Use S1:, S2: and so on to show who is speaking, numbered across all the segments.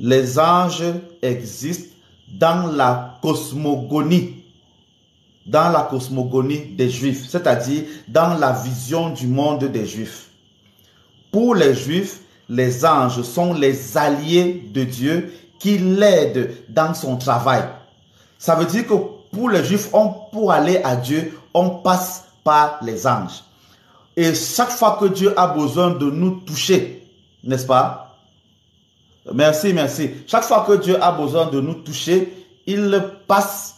S1: les anges existent dans la cosmogonie des Juifs, c'est-à-dire dans la vision du monde des Juifs. Pour les Juifs, les anges sont les alliés de Dieu qui l'aident dans son travail. Ça veut dire que pour les Juifs, pour aller à Dieu, on passe par les anges. Et chaque fois que Dieu a besoin de nous toucher, n'est-ce pas? Merci. Chaque fois que Dieu a besoin de nous toucher, il passe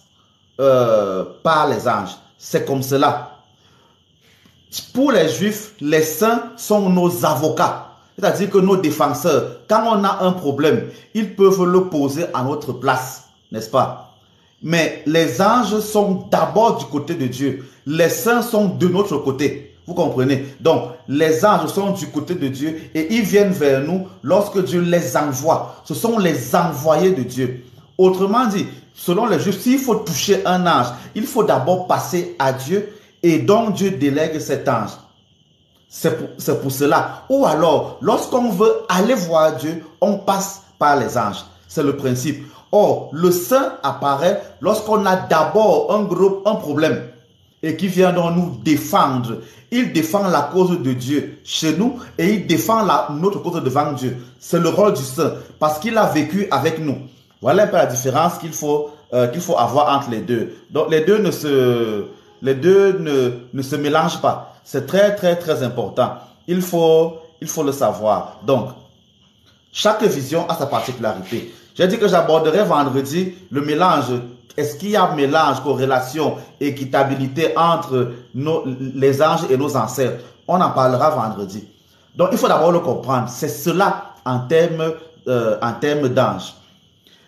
S1: par les anges. C'est comme cela. Pour les Juifs, les saints sont nos avocats. C'est-à-dire que nos défenseurs, quand on a un problème, ils peuvent le poser à notre place, n'est-ce pas? Mais les anges sont d'abord du côté de Dieu. Les saints sont de notre côté. Vous comprenez? Donc, les anges sont du côté de Dieu et ils viennent vers nous lorsque Dieu les envoie. Ce sont les envoyés de Dieu. Autrement dit, selon les Juifs, s'il faut toucher un ange, il faut d'abord passer à Dieu et donc Dieu délègue cet ange. C'est pour cela. Ou alors, lorsqu'on veut aller voir Dieu, on passe par les anges. C'est le principe. Or, le saint apparaît lorsqu'on a d'abord un problème et qui vient donc nous défendre. Il défend la cause de Dieu chez nous et il défend notre cause devant Dieu. C'est le rôle du saint parce qu'il a vécu avec nous. Voilà un peu la différence qu'il faut avoir entre les deux. Donc, les deux ne se mélangent pas. C'est très important. Il faut le savoir. Donc, chaque vision a sa particularité. J'ai dit que j'aborderai vendredi le mélange. Est-ce qu'il y a mélange, corrélation, équitabilité entre les anges et nos ancêtres? On en parlera vendredi. Donc, il faut d'abord le comprendre. C'est cela en termes d'anges.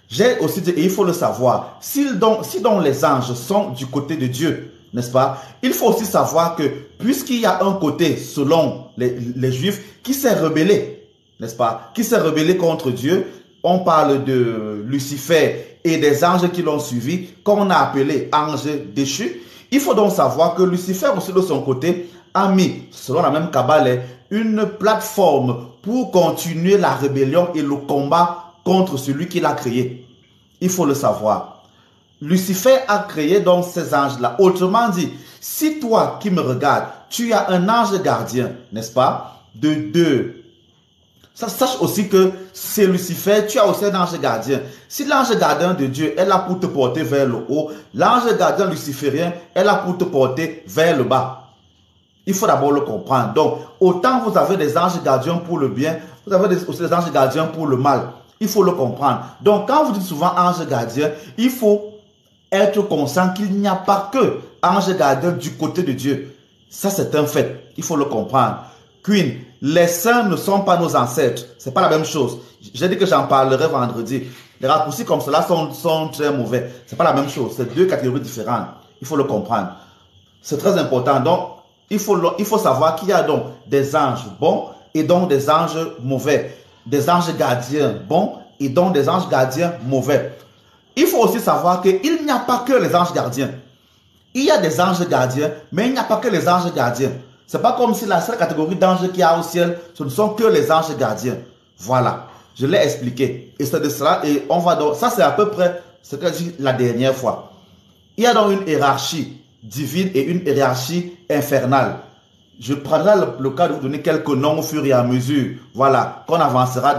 S1: J'ai aussi dit, et il faut le savoir, si donc les anges sont du côté de Dieu, n'est-ce pas? Il faut aussi savoir que puisqu'il y a un côté, selon les Juifs, qui s'est rebellé, n'est-ce pas? Qui s'est rebellé contre Dieu. On parle de Lucifer et des anges qui l'ont suivi, qu'on a appelé anges déchus. Il faut donc savoir que Lucifer aussi de son côté a mis, selon la même Kabbale, une plateforme pour continuer la rébellion et le combat contre celui qui l'a créé. Il faut le savoir. Lucifer a créé donc ces anges-là. Autrement dit, si toi qui me regardes, tu as un ange gardien, n'est-ce pas? Sache aussi que c'est Lucifer, tu as aussi un ange gardien. Si l'ange gardien de Dieu est là pour te porter vers le haut, l'ange gardien luciférien est là pour te porter vers le bas. Il faut d'abord le comprendre. Donc, autant vous avez des anges gardiens pour le bien, vous avez aussi des anges gardiens pour le mal. Il faut le comprendre. Donc, quand vous dites souvent ange gardien, il faut être conscient qu'il n'y a pas que ange gardien du côté de Dieu. Ça, c'est un fait. Il faut le comprendre. Queen, les saints ne sont pas nos ancêtres. C'est pas la même chose. J'ai dit que j'en parlerai vendredi. Les raccourcis comme cela sont très mauvais. C'est pas la même chose. C'est deux catégories différentes. Il faut le comprendre. C'est très important. Donc, il faut savoir qu'il y a donc des anges bons et donc des anges mauvais. Des anges gardiens bons et donc des anges gardiens mauvais. Il faut aussi savoir qu'il n'y a pas que les anges gardiens. Il y a des anges gardiens, mais il n'y a pas que les anges gardiens. C'est pas comme si la seule catégorie d'anges qu'il y a au ciel, ce ne sont que les anges gardiens. Voilà, je l'ai expliqué. Et c'est de cela, et on va donc, ça c'est à peu près ce que j'ai dit la dernière fois. Il y a donc une hiérarchie divine et une hiérarchie infernale. Je prendrai le cas de vous donner quelques noms au fur et à mesure, voilà, qu'on avancera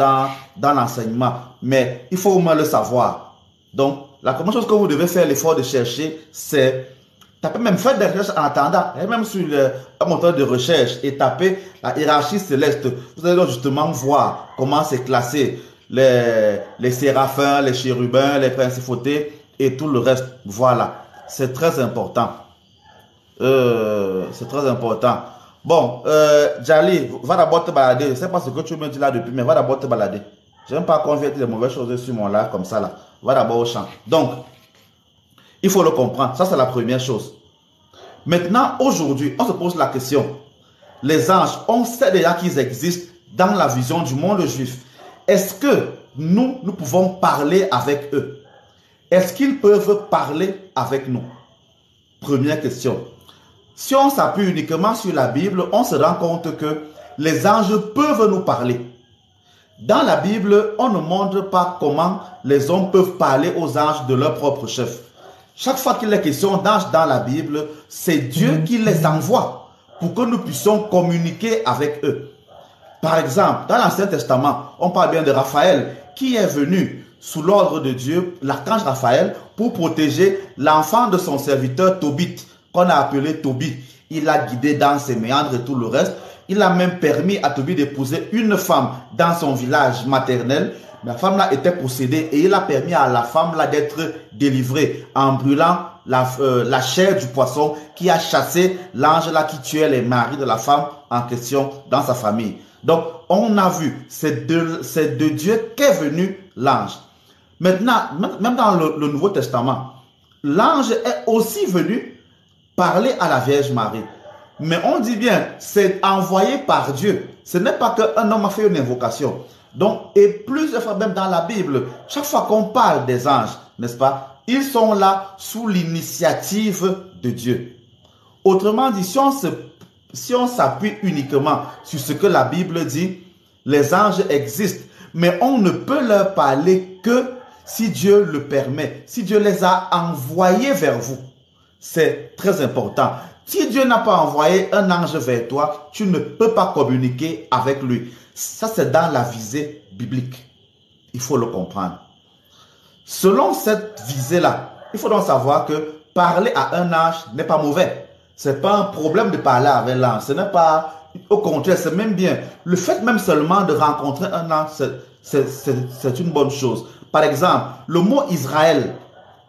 S1: dans l'enseignement. Mais il faut au moins le savoir. Donc, la première chose que vous devez faire l'effort de chercher, c'est taper, même faire des recherches en attendant, et même sur un moteur de recherche, et taper la hiérarchie céleste. Vous allez donc justement voir comment c'est classé. Les séraphins, les chérubins, les principautés et tout le reste. Voilà, c'est très important. C'est très important. Bon, Jali, va d'abord te balader. Je ne sais pas ce que tu me dis là depuis, mais va d'abord te balader. Je n'aime pas convertir les mauvaises choses sur mon live comme ça là. Va d'abord au champ. Donc, il faut le comprendre. Ça, c'est la première chose. Maintenant, aujourd'hui, on se pose la question. Les anges, on sait déjà qu'ils existent dans la vision du monde juif. Est-ce que nous pouvons parler avec eux? Est-ce qu'ils peuvent parler avec nous? Première question. Si on s'appuie uniquement sur la Bible, on se rend compte que les anges peuvent nous parler. Dans la Bible, on ne montre pas comment les hommes peuvent parler aux anges de leur propre chef. Chaque fois qu'il est question d'anges dans la Bible, c'est Dieu qui les envoie pour que nous puissions communiquer avec eux. Par exemple, dans l'Ancien Testament, on parle bien de Raphaël qui est venu sous l'ordre de Dieu, l'archange Raphaël, pour protéger l'enfant de son serviteur Tobit, qu'on a appelé Tobit. Il l'a guidé dans ses méandres et tout le reste. Il a même permis à Tobit d'épouser une femme dans son village maternel. La femme là était possédée et il a permis à la femme là d'être délivrée en brûlant la chair du poisson qui a chassé l'ange là qui tuait les maris de la femme en question dans sa famille. Donc, on a vu, c'est de Dieu qu'est venu l'ange. Maintenant, même dans le Nouveau Testament, l'ange est aussi venu parler à la Vierge Marie. Mais on dit bien, c'est envoyé par Dieu. Ce n'est pas qu'un homme a fait une invocation. Donc, et plusieurs fois même dans la Bible, chaque fois qu'on parle des anges, n'est-ce pas, ils sont là sous l'initiative de Dieu. Autrement dit, si on s'appuie uniquement sur ce que la Bible dit, les anges existent, mais on ne peut leur parler que si Dieu le permet, si Dieu les a envoyés vers vous. C'est très important. Si Dieu n'a pas envoyé un ange vers toi, tu ne peux pas communiquer avec lui. Ça, c'est dans la visée biblique. Il faut le comprendre. Selon cette visée-là, il faut donc savoir que parler à un ange n'est pas mauvais. Ce n'est pas un problème de parler avec l'ange. Ce n'est pas, au contraire, c'est même bien. Le fait même seulement de rencontrer un ange, c'est une bonne chose. Par exemple, le mot Israël,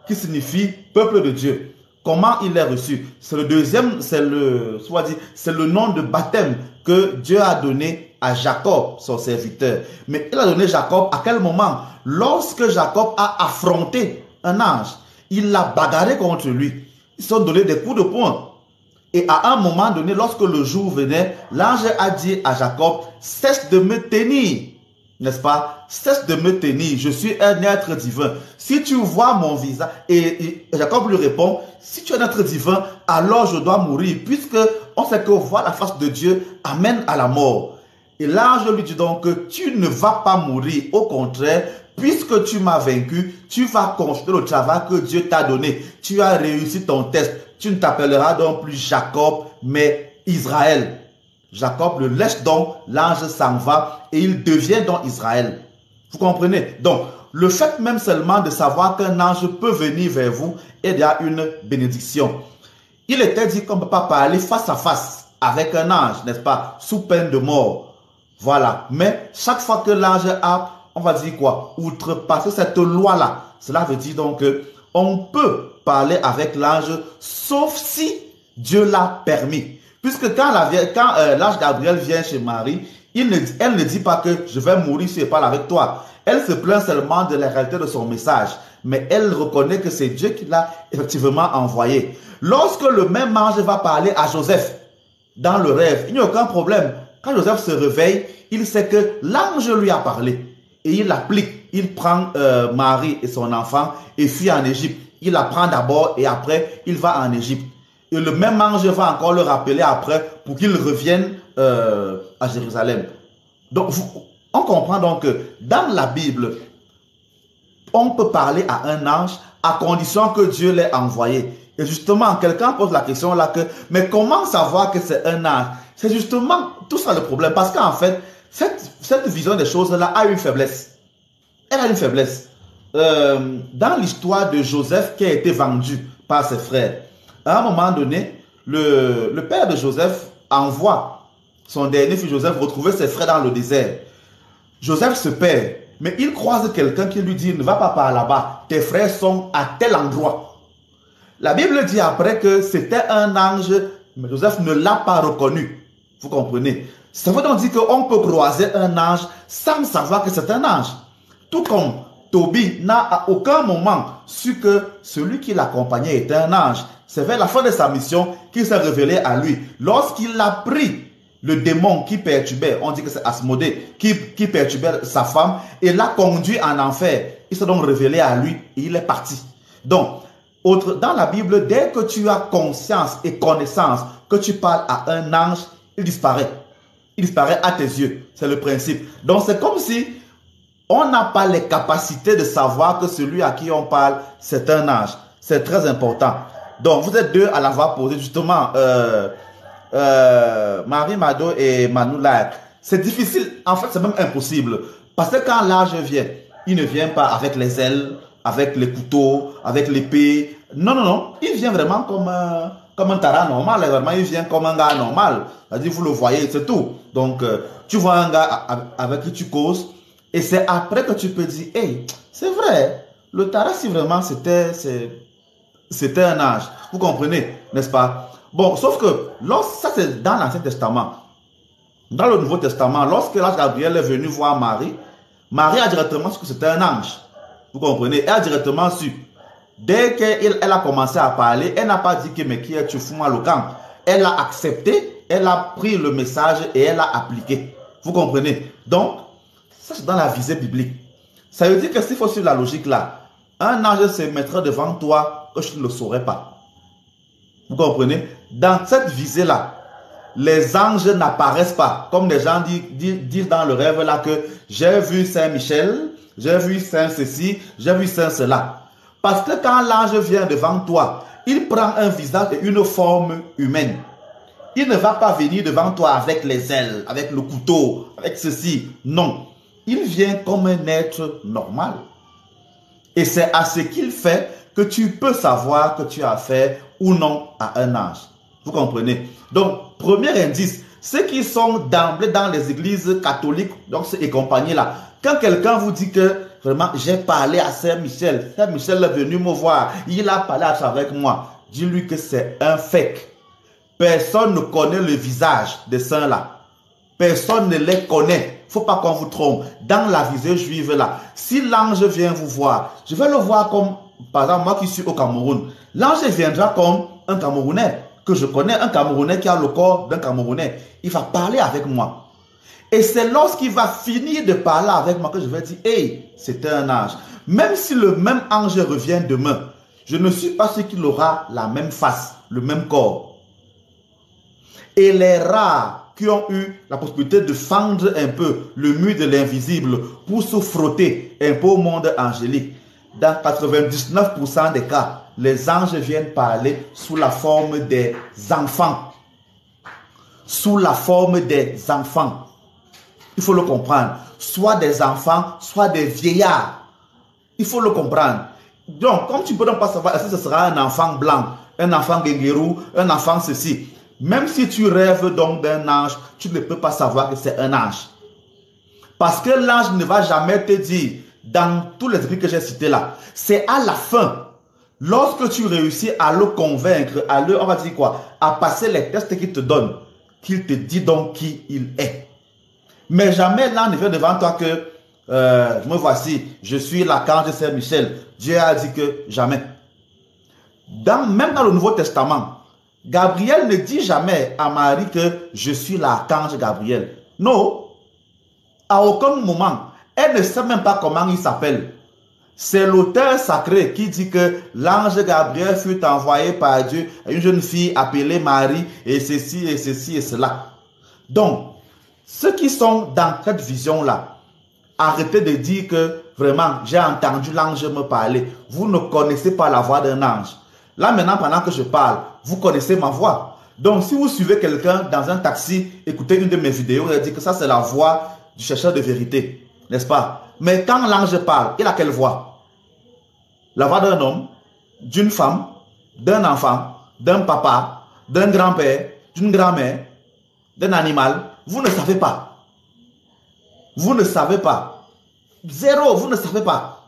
S1: qui signifie peuple de Dieu. Comment il est reçu? C'est le deuxième, c'est le nom de baptême que Dieu a donné à Jacob, son serviteur. Mais il a donné Jacob à quel moment? Lorsque Jacob a affronté un ange, il l'a bagarré contre lui. Ils se sont donné des coups de poing. Et à un moment donné, lorsque le jour venait, l'ange a dit à Jacob, cesse de me tenir. N'est-ce pas? Cesse de me tenir, je suis un être divin. Si tu vois mon visage, et Jacob lui répond, si tu es un être divin, alors je dois mourir, puisque on sait que voir la face de Dieu amène à la mort. Et l'ange lui dit donc que tu ne vas pas mourir, au contraire, puisque tu m'as vaincu, tu vas construire le travail que Dieu t'a donné. Tu as réussi ton test. Tu ne t'appelleras donc plus Jacob, mais Israël. Jacob le laisse donc, l'ange s'en va et il devient donc Israël. Vous comprenez? Donc, le fait même seulement de savoir qu'un ange peut venir vers vous est déjà une bénédiction. Il était dit qu'on ne peut pas parler face à face avec un ange, n'est-ce pas? Sous peine de mort. Voilà. Mais chaque fois que l'ange a, on va dire quoi? Outrepassé cette loi-là. Cela veut dire donc qu'on peut parler avec l'ange sauf si Dieu l'a permis. Puisque quand l'ange Gabriel vient chez Marie, elle ne dit pas que je vais mourir si je parle avec toi. Elle se plaint seulement de la réalité de son message. Mais elle reconnaît que c'est Dieu qui l'a effectivement envoyé. Lorsque le même ange va parler à Joseph dans le rêve, il n'y a aucun problème. Quand Joseph se réveille, il sait que l'ange lui a parlé. Et il l'applique. Il prend Marie et son enfant et fuit en Égypte. Il la prend d'abord et après, il va en Égypte. Et le même ange va encore le rappeler après pour qu'il revienne à Jérusalem. Donc, on comprend donc que dans la Bible, on peut parler à un ange à condition que Dieu l'ait envoyé. Et justement, quelqu'un pose la question là que, mais comment savoir que c'est un ange? C'est justement tout ça le problème. Parce qu'en fait, cette vision des choses là a une faiblesse. Elle a une faiblesse. Dans l'histoire de Joseph qui a été vendu par ses frères, à un moment donné, le père de Joseph envoie son dernier fils Joseph retrouver ses frères dans le désert. Joseph se perd, mais il croise quelqu'un qui lui dit, ne va pas par là-bas, tes frères sont à tel endroit. La Bible dit après que c'était un ange, mais Joseph ne l'a pas reconnu. Vous comprenez? Ça veut donc dire qu'on peut croiser un ange sans savoir que c'est un ange. Tout comme Tobit n'a à aucun moment su que celui qui l'accompagnait était un ange. C'est vers la fin de sa mission qu'il s'est révélé à lui. Lorsqu'il a pris le démon qui perturbait, on dit que c'est Asmodée, qui perturbait sa femme, et l'a conduit en enfer. Il s'est donc révélé à lui et il est parti. Donc, dans la Bible, dès que tu as conscience et connaissance que tu parles à un ange, il disparaît. Il disparaît à tes yeux. C'est le principe. Donc, c'est comme si on n'a pas les capacités de savoir que celui à qui on parle, c'est un ange. C'est très important. Donc, vous êtes deux à l'avoir posé, justement, Marie Mado et Manoula. C'est difficile, en fait, c'est même impossible. Parce que quand l'ange vient, il ne vient pas avec les ailes, avec les couteaux, avec l'épée. Non, non, non. Il vient vraiment comme un tara normal. Vraiment, il vient comme un gars normal. C'est-à-dire, vous le voyez, c'est tout. Donc, tu vois un gars avec qui tu causes. Et c'est après que tu peux dire, hey, c'est vrai, le tara, si vraiment c'était un ange. Vous comprenez, n'est-ce pas? Bon, sauf que, ça c'est dans l'Ancien Testament. Dans le Nouveau Testament, lorsque l'ange Gabriel est venu voir Marie, Marie a directement su que c'était un ange. Vous comprenez? Elle a directement su. Dès qu'elle a commencé à parler, elle n'a pas dit que mais qui est tu fous moi le camp. Elle a accepté, elle a pris le message et elle l'a appliqué. Vous comprenez? Donc, ça c'est dans la visée biblique. Ça veut dire que s'il faut suivre la logique là, un ange se mettra devant toi que je ne le saurais pas. Vous comprenez? Dans cette visée là, les anges n'apparaissent pas. Comme les gens disent dans le rêve là que j'ai vu Saint-Michel, j'ai vu Saint ceci, j'ai vu Saint cela. Parce que quand l'ange vient devant toi, il prend un visage et une forme humaine. Il ne va pas venir devant toi avec les ailes, avec le couteau, avec ceci. Non. Il vient comme un être normal. Et c'est à ce qu'il fait que tu peux savoir que tu as affaire ou non à un ange. Vous comprenez? Donc, premier indice, ceux qui sont d'emblée dans les églises catholiques donc et compagnie là, quand quelqu'un vous dit que vraiment j'ai parlé à Saint-Michel, Saint-Michel est venu me voir, il a parlé avec moi, dis-lui que c'est un fake. Personne ne connaît le visage de saint là. Personne ne les connaît. Faut pas qu'on vous trompe. Dans la visée juive là, si l'ange vient vous voir, je vais le voir comme, par exemple, moi qui suis au Cameroun, l'ange viendra comme un Camerounais que je connais, un Camerounais qui a le corps d'un Camerounais. Il va parler avec moi. Et c'est lorsqu'il va finir de parler avec moi que je vais dire, hey, c'était un ange. Même si le même ange revient demain, je ne suis pas sûr qu'il aura la même face, le même corps. Et les rares qui ont eu la possibilité de fendre un peu le mur de l'invisible pour se frotter un peu au monde angélique, dans 99% des cas, les anges viennent parler sous la forme des enfants. Sous la forme des enfants. Il faut le comprendre. Soit des enfants, soit des vieillards. Il faut le comprendre. Donc, comme tu ne peux donc pas savoir est-ce que ce sera un enfant blanc, un enfant guéguerou, un enfant ceci. Même si tu rêves donc d'un ange, tu ne peux pas savoir que c'est un ange. Parce que l'ange ne va jamais te dire, dans tous les esprits que j'ai cités là, c'est à la fin, lorsque tu réussis à le convaincre, on va dire quoi, à passer les tests qu'il te donne, qu'il te dit donc qui il est. Mais jamais l'ange ne vient devant toi que, me voici, je suis l'archange Saint-Michel. Dieu a dit que jamais. Même dans le Nouveau Testament, Gabriel ne dit jamais à Marie que je suis l'archange Gabriel. Non. À aucun moment. Elle ne sait même pas comment il s'appelle. C'est l'auteur sacré qui dit que l'ange Gabriel fut envoyé par Dieu à une jeune fille appelée Marie et ceci et ceci et cela. Donc, ceux qui sont dans cette vision-là, arrêtez de dire que vraiment j'ai entendu l'ange me parler. Vous ne connaissez pas la voix d'un ange. Là maintenant, pendant que je parle, vous connaissez ma voix. Donc si vous suivez quelqu'un dans un taxi, écoutez une de mes vidéos, il dit que ça c'est la voix du chercheur de vérité. N'est-ce pas? Mais quand l'ange parle, il a quelle voix? La voix d'un homme, d'une femme, d'un enfant, d'un papa, d'un grand-père, d'une grand-mère, d'un animal. Vous ne savez pas. Vous ne savez pas. Zéro, vous ne savez pas.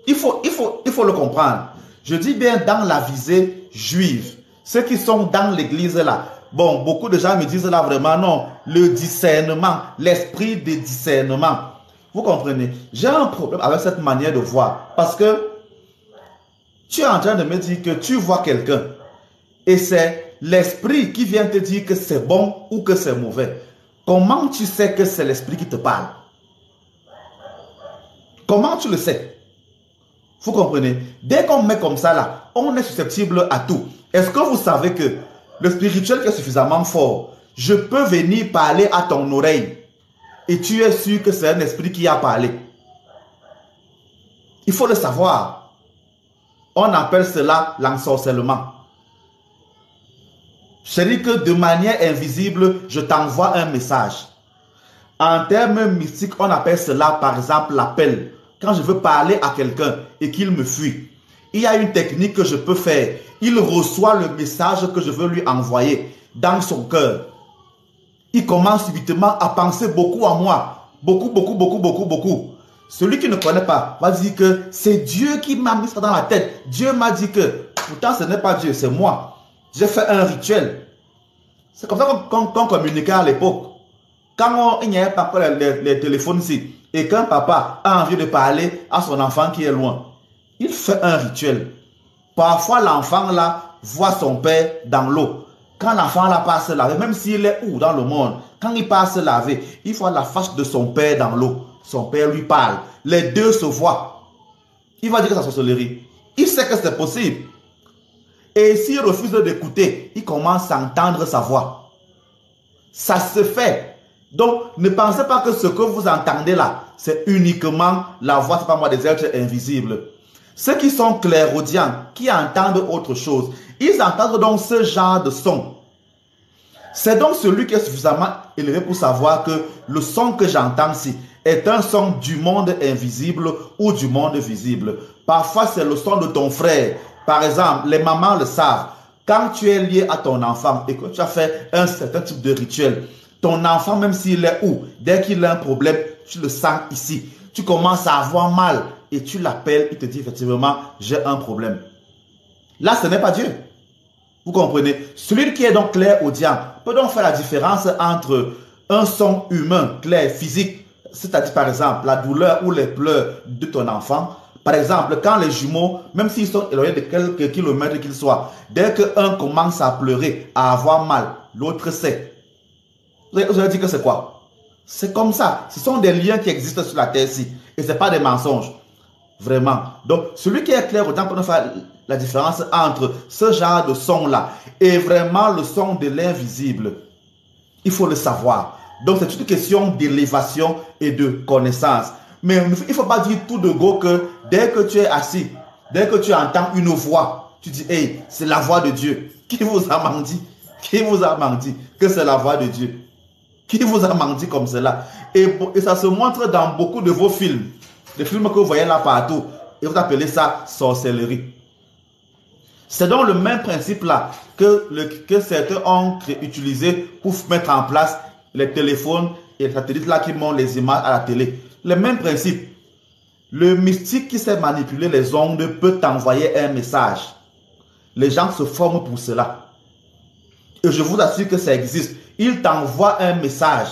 S1: Il faut le comprendre. Je dis bien dans la visée juive. Ceux qui sont dans l'église là. Bon, beaucoup de gens me disent là vraiment non. Le discernement, l'esprit de discernement. Vous comprenez? J'ai un problème avec cette manière de voir. Parce que tu es en train de me dire que tu vois quelqu'un. Et c'est l'esprit qui vient te dire que c'est bon ou que c'est mauvais. Comment tu sais que c'est l'esprit qui te parle? Comment tu le sais? Vous comprenez? Dès qu'on met comme ça là, on est susceptible à tout. Est-ce que vous savez que le spirituel qui est suffisamment fort, je peux venir parler à ton oreille et tu es sûr que c'est un esprit qui a parlé? Il faut le savoir. On appelle cela l'ensorcellement. Je dis que de manière invisible, je t'envoie un message. En termes mystiques, on appelle cela par exemple l'appel. Quand je veux parler à quelqu'un et qu'il me fuit, il y a une technique que je peux faire. Il reçoit le message que je veux lui envoyer dans son cœur. Il commence subitement à penser beaucoup à moi. Beaucoup. Celui qui ne connaît pas va dire que c'est Dieu qui m'a mis ça dans la tête. Dieu m'a dit que, pourtant ce n'est pas Dieu, c'est moi. J'ai fait un rituel. C'est comme ça qu'on communiquait à l'époque. Quand il n'y avait pas encore les téléphones ici, et qu'un papa a envie de parler à son enfant qui est loin, il fait un rituel. Parfois, l'enfant là voit son père dans l'eau. Quand l'enfant là passe se laver, même s'il est où dans le monde, quand il passe se laver, il voit la face de son père dans l'eau. Son père lui parle. Les deux se voient. Il va dire que c'est la sorcellerie. Il sait que c'est possible. Et s'il refuse d'écouter, il commence à entendre sa voix. Ça se fait. Donc, ne pensez pas que ce que vous entendez là, c'est uniquement la voix, c'est pas moi, des êtres invisibles. Ceux qui sont clairaudients, qui entendent autre chose, ils entendent donc ce genre de son. C'est donc celui qui est suffisamment élevé pour savoir que le son que j'entends ici est un son du monde invisible ou du monde visible. Parfois, c'est le son de ton frère. Par exemple, les mamans le savent. Quand tu es lié à ton enfant et que tu as fait un certain type de rituel, ton enfant, même s'il est où, dès qu'il a un problème, tu le sens ici. Tu commences à avoir mal et tu l'appelles, il te dit effectivement, j'ai un problème. Là, ce n'est pas Dieu. Vous comprenez? Celui qui est donc clairaudient peut donc faire la différence entre un son humain, clair, physique, c'est-à-dire par exemple la douleur ou les pleurs de ton enfant. Par exemple, quand les jumeaux, même s'ils sont éloignés de quelques kilomètres qu'ils soient, dès qu'un commence à pleurer, à avoir mal, l'autre sait. Vous allez dire que c'est quoi? C'est comme ça. Ce sont des liens qui existent sur la terre-ci. Et ce n'est pas des mensonges. Vraiment. Donc, celui qui est clairaudient peut nous faire la différence entre ce genre de son-là et vraiment le son de l'invisible. Il faut le savoir. Donc, c'est une question d'élévation et de connaissance. Mais il ne faut pas dire tout de go que dès que tu es assis, dès que tu entends une voix, tu dis, hey, c'est la voix de Dieu. Qui vous a menti? Qui vous a menti que c'est la voix de Dieu? Qui vous a menti comme cela? Et ça se montre dans beaucoup de vos films. Les films que vous voyez là partout. Et vous appelez ça sorcellerie. C'est donc le même principe là que certains ont utilisé pour mettre en place les téléphones et les satellites là qui montrent les images à la télé. Le même principe. Le mystique qui sait manipuler les ondes peut t'envoyer un message. Les gens se forment pour cela. Et je vous assure que ça existe. Il t'envoie un message.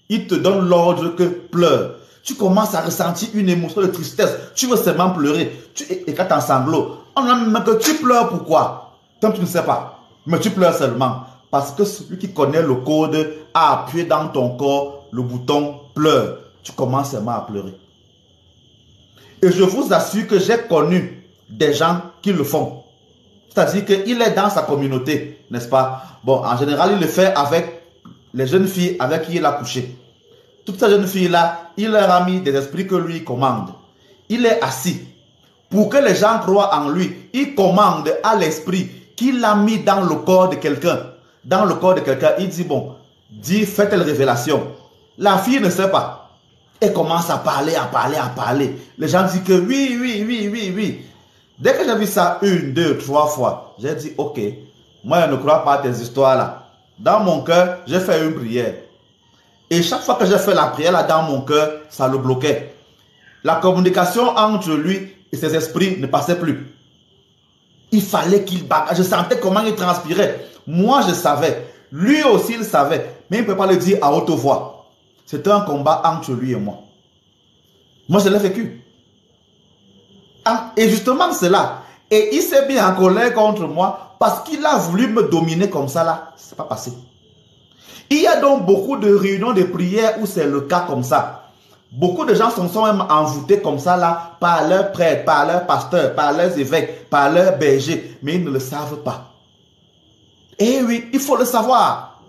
S1: Il te donne l'ordre que pleure. Tu commences à ressentir une émotion de tristesse. Tu veux seulement pleurer. Tu éclates en sanglots. On a même que tu pleures pourquoi? Tant que tu ne sais pas. Mais tu pleures seulement. Parce que celui qui connaît le code a appuyé dans ton corps le bouton pleure. Tu commences seulement à pleurer. Et je vous assure que j'ai connu des gens qui le font. C'est-à-dire qu'il est dans sa communauté, n'est-ce pas? Bon, en général, il le fait avec les jeunes filles avec qui il a couché. Toutes ces jeunes filles-là, il leur a mis des esprits que lui commande. Il est assis. Pour que les gens croient en lui, il commande à l'esprit qu'il a mis dans le corps de quelqu'un. Dans le corps de quelqu'un, il dit, bon, dis, fais telle révélation. La fille ne sait pas. Elle commence à parler. Les gens disent que oui. Dès que j'ai vu ça 1, 2, 3 fois, j'ai dit, ok, moi je ne crois pas à tes histoires là. Dans mon cœur, j'ai fait une prière. Et chaque fois que j'ai fait la prière là dans mon cœur, ça le bloquait. La communication entre lui et ses esprits ne passait plus. Il fallait qu'il bagarre. Je sentais comment il transpirait. Moi, je savais. Lui aussi, il savait. Mais il ne peut pas le dire à haute voix. C'était un combat entre lui et moi. Moi, je l'ai vécu. Et justement, c'est là. Et il s'est mis en colère contre moi parce qu'il a voulu me dominer comme ça là. Ce n'est pas passé. Il y a donc beaucoup de réunions de prière où c'est le cas comme ça. Beaucoup de gens sont même envoûtés comme ça là par leurs prêtres, par leurs pasteurs, par leurs évêques, par leurs bergers. Mais ils ne le savent pas. Et oui, il faut le savoir.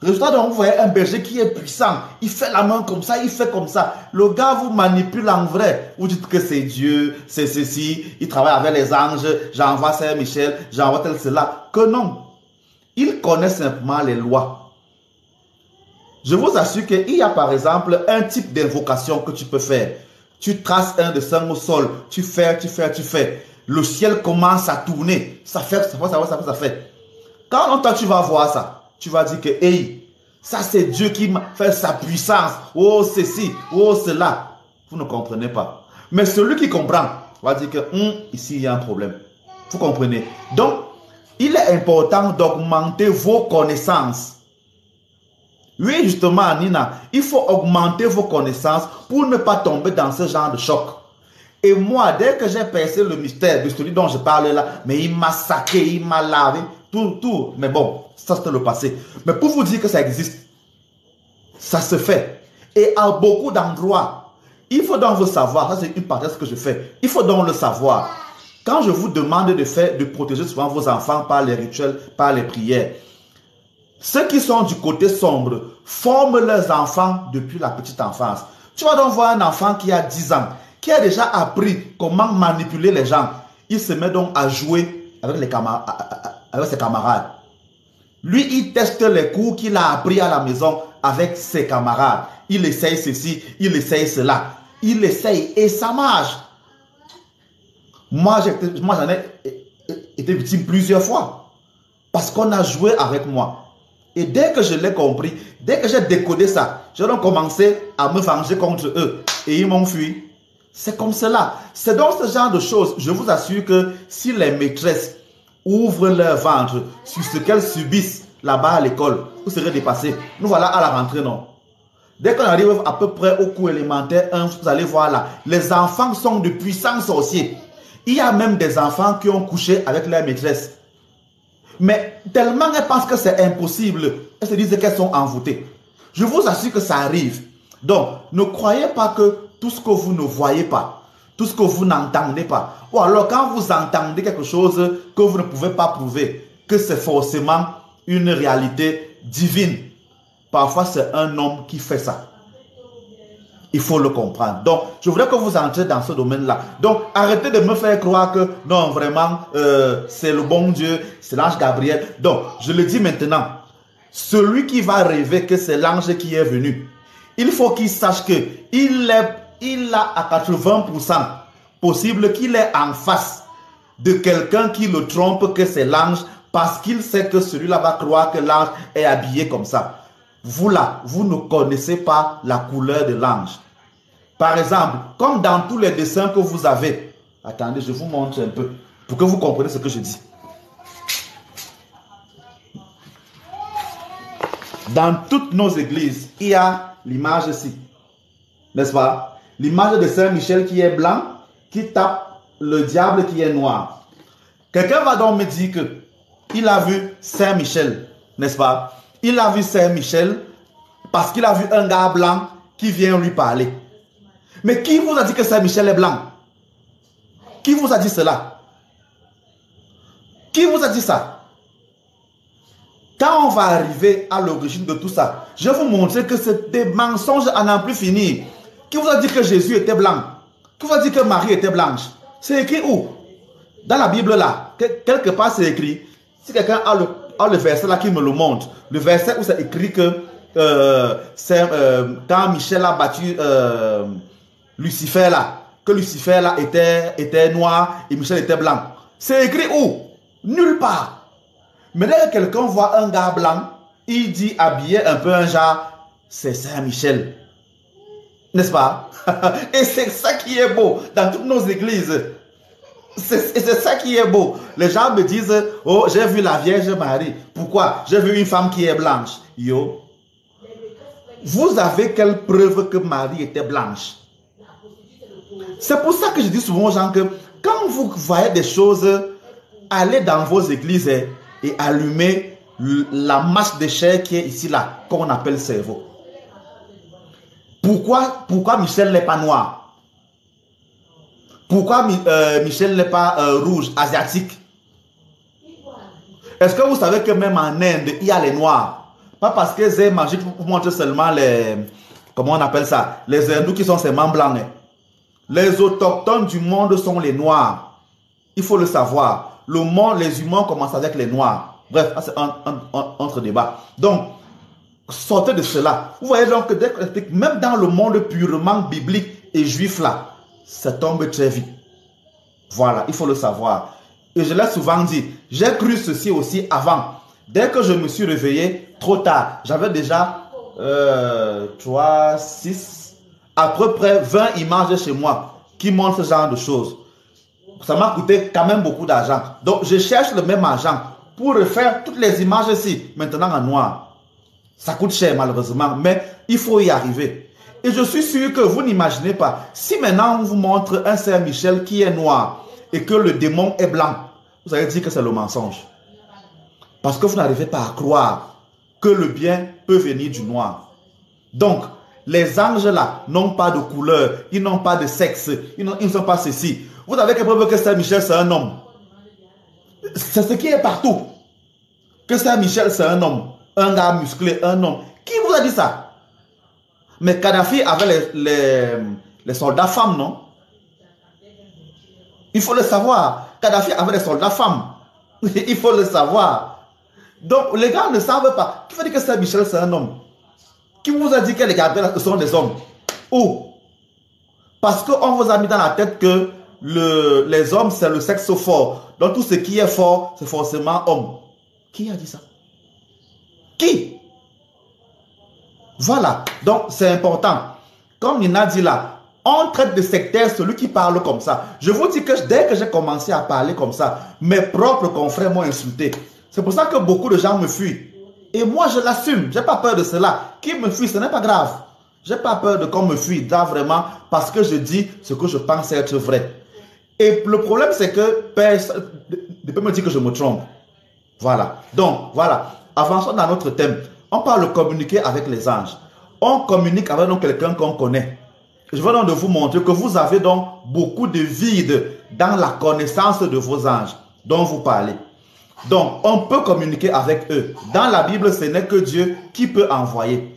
S1: Résultat, donc, vous voyez un berger qui est puissant. Il fait la main comme ça, il fait comme ça. Le gars vous manipule en vrai. Vous dites que c'est Dieu, c'est ceci, il travaille avec les anges, j'envoie Saint-Michel, j'envoie tel cela. Que non. Il connaît simplement les lois. Je vous assure qu'il y a par exemple un type d'invocation que tu peux faire. Tu traces un dessin au sol, tu fais. Le ciel commence à tourner. Ça fait. Quand toi tu vas voir ça, tu vas dire que, hey, ça c'est Dieu qui fait sa puissance. Oh, ceci, oh, cela. Vous ne comprenez pas. Mais celui qui comprend va dire que, ici il y a un problème. Vous comprenez? Donc, il est important d'augmenter vos connaissances. Oui, justement, Nina, il faut augmenter vos connaissances pour ne pas tomber dans ce genre de choc. Et moi, dès que j'ai percé le mystère de celui dont je parle là, mais il m'a saqué, il m'a lavé, tout. Mais bon, ça c'était le passé. Mais pour vous dire que ça existe, ça se fait. Et à beaucoup d'endroits, il faut donc le savoir. Ça c'est une partie de ce que je fais. Il faut donc le savoir. Quand je vous demande de protéger souvent vos enfants par les rituels, par les prières, ceux qui sont du côté sombre forment leurs enfants depuis la petite enfance. Tu vas donc voir un enfant qui a 10 ans, qui a déjà appris comment manipuler les gens. Il se met donc à jouer avec ses camarades. Lui, il teste les cours qu'il a appris à la maison avec ses camarades. Il essaye ceci, il essaye cela. Il essaye et ça marche. Moi, j'en ai été victime plusieurs fois. Parce qu'on a joué avec moi. Et dès que je l'ai compris, dès que j'ai décodé ça, j'ai donc commencé à me venger contre eux. Et ils m'ont fui. C'est comme cela. C'est donc ce genre de choses. Je vous assure que si les maîtresses ouvrent leur ventre sur ce qu'elles subissent là-bas à l'école, vous serez dépassés. Nous voilà à la rentrée, non? Dès qu'on arrive à peu près au cours élémentaire 1, vous allez voir là, les enfants sont de puissants sorciers. Il y a même des enfants qui ont couché avec leur maîtresse. Mais tellement elles pensent que c'est impossible, elles se disent qu'elles sont envoûtées. Je vous assure que ça arrive. Donc, ne croyez pas que tout ce que vous ne voyez pas, tout ce que vous n'entendez pas, ou alors quand vous entendez quelque chose que vous ne pouvez pas prouver, que c'est forcément une réalité divine. Parfois, c'est un homme qui fait ça. Il faut le comprendre. Donc, je voudrais que vous entrez dans ce domaine-là. Donc, arrêtez de me faire croire que, non, vraiment, c'est le bon Dieu, c'est l'ange Gabriel. Donc, je le dis maintenant, celui qui va rêver que c'est l'ange qui est venu, il faut qu'il sache qu'il a à 80% possible qu'il est en face de quelqu'un qui le trompe que c'est l'ange parce qu'il sait que celui-là va croire que l'ange est habillé comme ça. Vous là, vous ne connaissez pas la couleur de l'ange. Par exemple, comme dans tous les dessins que vous avez. Attendez, je vous montre un peu pour que vous compreniez ce que je dis. Dans toutes nos églises, il y a l'image ici. N'est-ce pas? L'image de Saint-Michel qui est blanc, qui tape le diable qui est noir. Quelqu'un va donc me dire que il a vu Saint-Michel, n'est-ce pas? Il a vu Saint-Michel parce qu'il a vu un gars blanc qui vient lui parler. Mais qui vous a dit que Saint-Michel est blanc? Qui vous a dit cela? Qui vous a dit ça? Quand on va arriver à l'origine de tout ça, je vais vous montrer que c'est des mensonges à n'en plus finir. Qui vous a dit que Jésus était blanc? Qui vous a dit que Marie était blanche? C'est écrit où? Dans la Bible là, quelque part c'est écrit. Si quelqu'un a le verset là qui me le montre, le verset où c'est écrit que quand Michel a battu Lucifer là, que Lucifer là était noir et Michel était blanc. C'est écrit où? Nulle part. Mais dès que quelqu'un voit un gars blanc, il dit habillé un peu un genre, c'est Saint-Michel. N'est-ce pas? Et c'est ça qui est beau dans toutes nos églises. C'est ça qui est beau. Les gens me disent, oh, j'ai vu la Vierge Marie. Pourquoi? J'ai vu une femme qui est blanche. Yo. Vous avez quelle preuve que Marie était blanche? C'est pour ça que je dis souvent aux gens que quand vous voyez des choses, allez dans vos églises et allumez la masse de chair qui est ici là, qu'on appelle cerveau. Pourquoi Michel n'est pas noir? Pourquoi Michel n'est pas rouge, asiatique? Est-ce que vous savez que même en Inde, il y a les noirs? Pas parce que c'est magique vous montre seulement les... Comment on appelle ça? Les hindous qui sont seulement blancs. Hein. Les autochtones du monde sont les noirs. Il faut le savoir. Le monde, les humains commencent avec les noirs. Bref, c'est entre débat. Donc, sortez de cela. Vous voyez donc que même dans le monde purement biblique et juif là, ça tombe très vite. Voilà, il faut le savoir. Et je l'ai souvent dit, j'ai cru ceci aussi avant. Dès que je me suis réveillé, trop tard, j'avais déjà 3, 6, à peu près 20 images chez moi qui montrent ce genre de choses. Ça m'a coûté quand même beaucoup d'argent. Donc, je cherche le même argent pour refaire toutes les images ici, maintenant en noir. Ça coûte cher malheureusement, mais il faut y arriver. Et je suis sûr que vous n'imaginez pas, si maintenant on vous montre un Saint-Michel qui est noir et que le démon est blanc, vous allez dire que c'est le mensonge. Parce que vous n'arrivez pas à croire que le bien peut venir du noir. Donc, les anges là n'ont pas de couleur, ils n'ont pas de sexe, ils ne sont pas ceci. Vous avez que preuve que Saint-Michel c'est un homme. C'est ce qui est partout. Que Saint-Michel c'est un homme, un gars musclé, un homme. Qui vous a dit ça? Mais Kadhafi avait les soldats femmes, non? Il faut le savoir. Kadhafi avait les soldats femmes. Il faut le savoir. Donc, les gars ne savent pas. Qui veut dire que Saint-Michel, c'est un homme? Qui vous a dit que les Gabriels sont des hommes? Où? Parce qu'on vous a mis dans la tête que les hommes, c'est le sexe fort. Donc, tout ce qui est fort, c'est forcément homme. Qui a dit ça? Qui? Voilà. Donc, c'est important. Comme Nina dit là, on traite de sectaire celui qui parle comme ça. Je vous dis que dès que j'ai commencé à parler comme ça, mes propres confrères m'ont insulté. C'est pour ça que beaucoup de gens me fuient. Et moi, je l'assume. Je n'ai pas peur de cela. Qui me fuit, ce n'est pas grave. Je n'ai pas peur de qu'on me fuit, là, vraiment, parce que je dis ce que je pense être vrai. Et le problème, c'est que personne ne peut me dire que je me trompe. Voilà. Donc, voilà. Avançons dans notre thème. On parle de communiquer avec les anges. On communique avec donc quelqu'un qu'on connaît. Je veux donc de vous montrer que vous avez donc beaucoup de vide dans la connaissance de vos anges dont vous parlez. Donc, on peut communiquer avec eux. Dans la Bible, ce n'est que Dieu qui peut envoyer.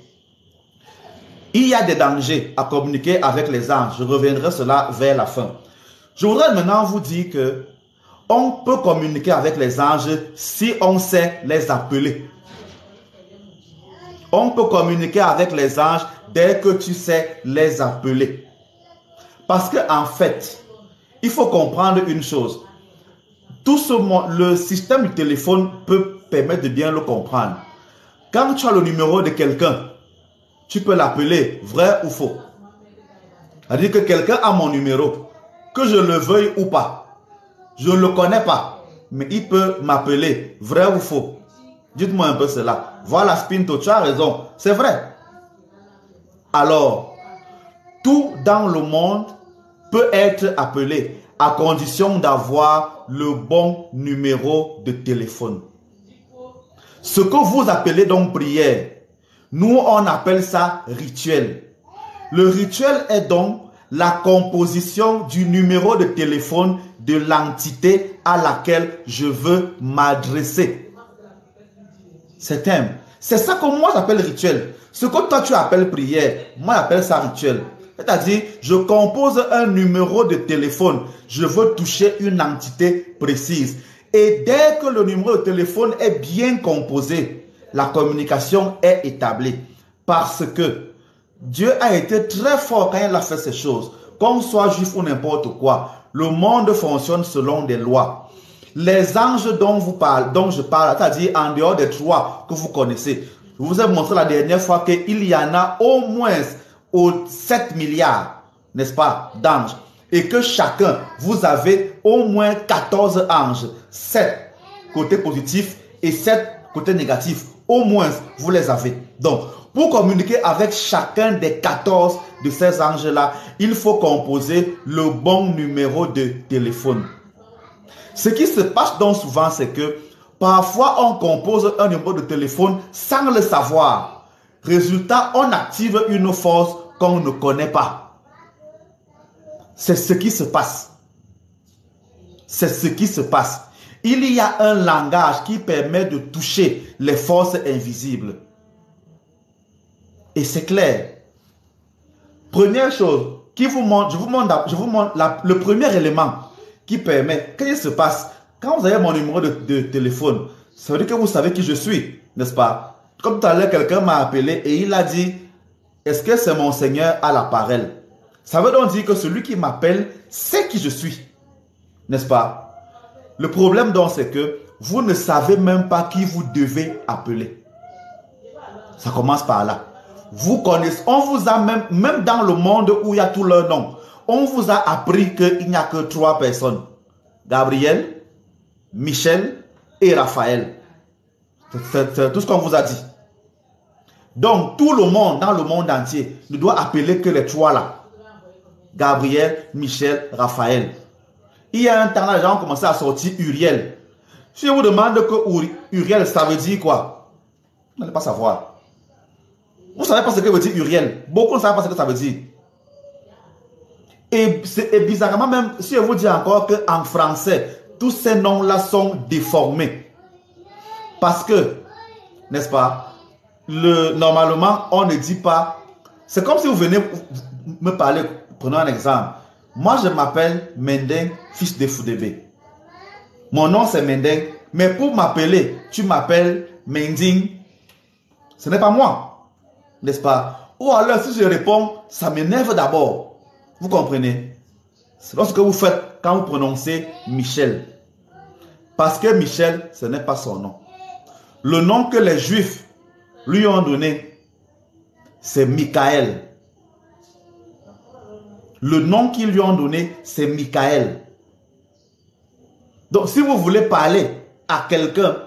S1: Il y a des dangers à communiquer avec les anges. Je reviendrai cela vers la fin. Je voudrais maintenant vous dire que on peut communiquer avec les anges si on sait les appeler. On peut communiquer avec les anges dès que tu sais les appeler. Parce qu'en fait, il faut comprendre une chose. Tout le système du téléphone peut permettre de bien le comprendre. Quand tu as le numéro de quelqu'un, tu peux l'appeler vrai ou faux. C'est-à-dire que quelqu'un a mon numéro, que je le veuille ou pas. Je ne le connais pas, mais il peut m'appeler vrai ou faux. Dites-moi un peu cela. Voilà, Spinto, tu as raison. C'est vrai. Alors, tout dans le monde peut être appelé à condition d'avoir le bon numéro de téléphone. Ce que vous appelez donc prière, nous on appelle ça rituel. Le rituel est donc la composition du numéro de téléphone de l'entité à laquelle je veux m'adresser. C'est ça que moi j'appelle rituel. Ce que toi tu appelles prière, moi j'appelle ça rituel. C'est-à-dire, je compose un numéro de téléphone. Je veux toucher une entité précise. Et dès que le numéro de téléphone est bien composé, la communication est établie. Parce que Dieu a été très fort quand il a fait ces choses. Qu'on soit juif ou n'importe quoi, le monde fonctionne selon des lois. Les anges dont je parle, c'est-à-dire en dehors des trois que vous connaissez. Je vous ai montré la dernière fois qu'il y en a au moins 7 milliards, n'est-ce pas, d'anges. Et que chacun, vous avez au moins 14 anges. 7 côté positif et 7 côté négatif. Au moins, vous les avez. Donc, pour communiquer avec chacun des 14 de ces anges-là, il faut composer le bon numéro de téléphone. Ce qui se passe donc souvent, c'est que parfois on compose un numéro de téléphone sans le savoir. Résultat, on active une force qu'on ne connaît pas. C'est ce qui se passe. C'est ce qui se passe. Il y a un langage qui permet de toucher les forces invisibles. Et c'est clair. Première chose, je vous montre le premier élément qui permet, qu'est-ce qui se passe? Quand vous avez mon numéro de téléphone, ça veut dire que vous savez qui je suis, n'est-ce pas? Comme tout à l'heure, quelqu'un m'a appelé et il a dit, est-ce que c'est Monseigneur à l'appareil? Ça veut donc dire que celui qui m'appelle sait qui je suis, n'est-ce pas? Le problème donc c'est que vous ne savez même pas qui vous devez appeler. Ça commence par là. Vous connaissez, on vous a même dans le monde où il y a tous leurs noms, on vous a appris qu'il n'y a que 3 personnes. Gabriel, Michel et Raphaël. C'est tout ce qu'on vous a dit. Donc, tout le monde, dans le monde entier, ne doit appeler que les 3 là. Gabriel, Michel, Raphaël. Il y a un temps là, les gens ont commencé à sortir Uriel. Si je vous demande que Uriel, ça veut dire quoi? Vous n'allez pas savoir. Vous ne savez pas ce que veut dire Uriel. Beaucoup ne savent pas ce que ça veut dire. Et bizarrement même, si je vous dis encore qu'en français, tous ces noms-là sont déformés. Parce que, n'est-ce pas, normalement, on ne dit pas... C'est comme si vous venez me parler, prenons un exemple. Moi, je m'appelle Mendeng, fils de Foudébé. Mon nom, c'est Mendeng. Mais pour m'appeler, tu m'appelles Mending. Ce n'est pas moi. N'est-ce pas? Ou alors, si je réponds, ça m'énerve d'abord. Vous comprenez? C'est lorsque vous faites, quand vous prononcez Michel. Parce que Michel, ce n'est pas son nom. Le nom que les Juifs lui ont donné, c'est Michael. Le nom qu'ils lui ont donné, c'est Michael. Donc, si vous voulez parler à quelqu'un,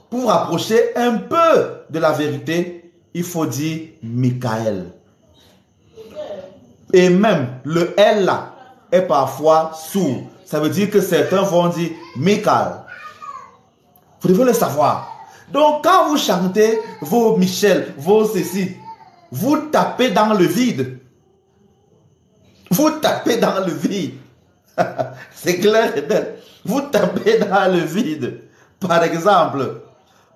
S1: pour vous rapprocher un peu de la vérité, il faut dire Michael. Et même le L là est parfois sourd. Ça veut dire que certains vont dire Michael. Vous devez le savoir. Donc quand vous chantez vos Michel, vos ceci, vous tapez dans le vide. Vous tapez dans le vide. C'est clair et net. Vous tapez dans le vide. Par exemple,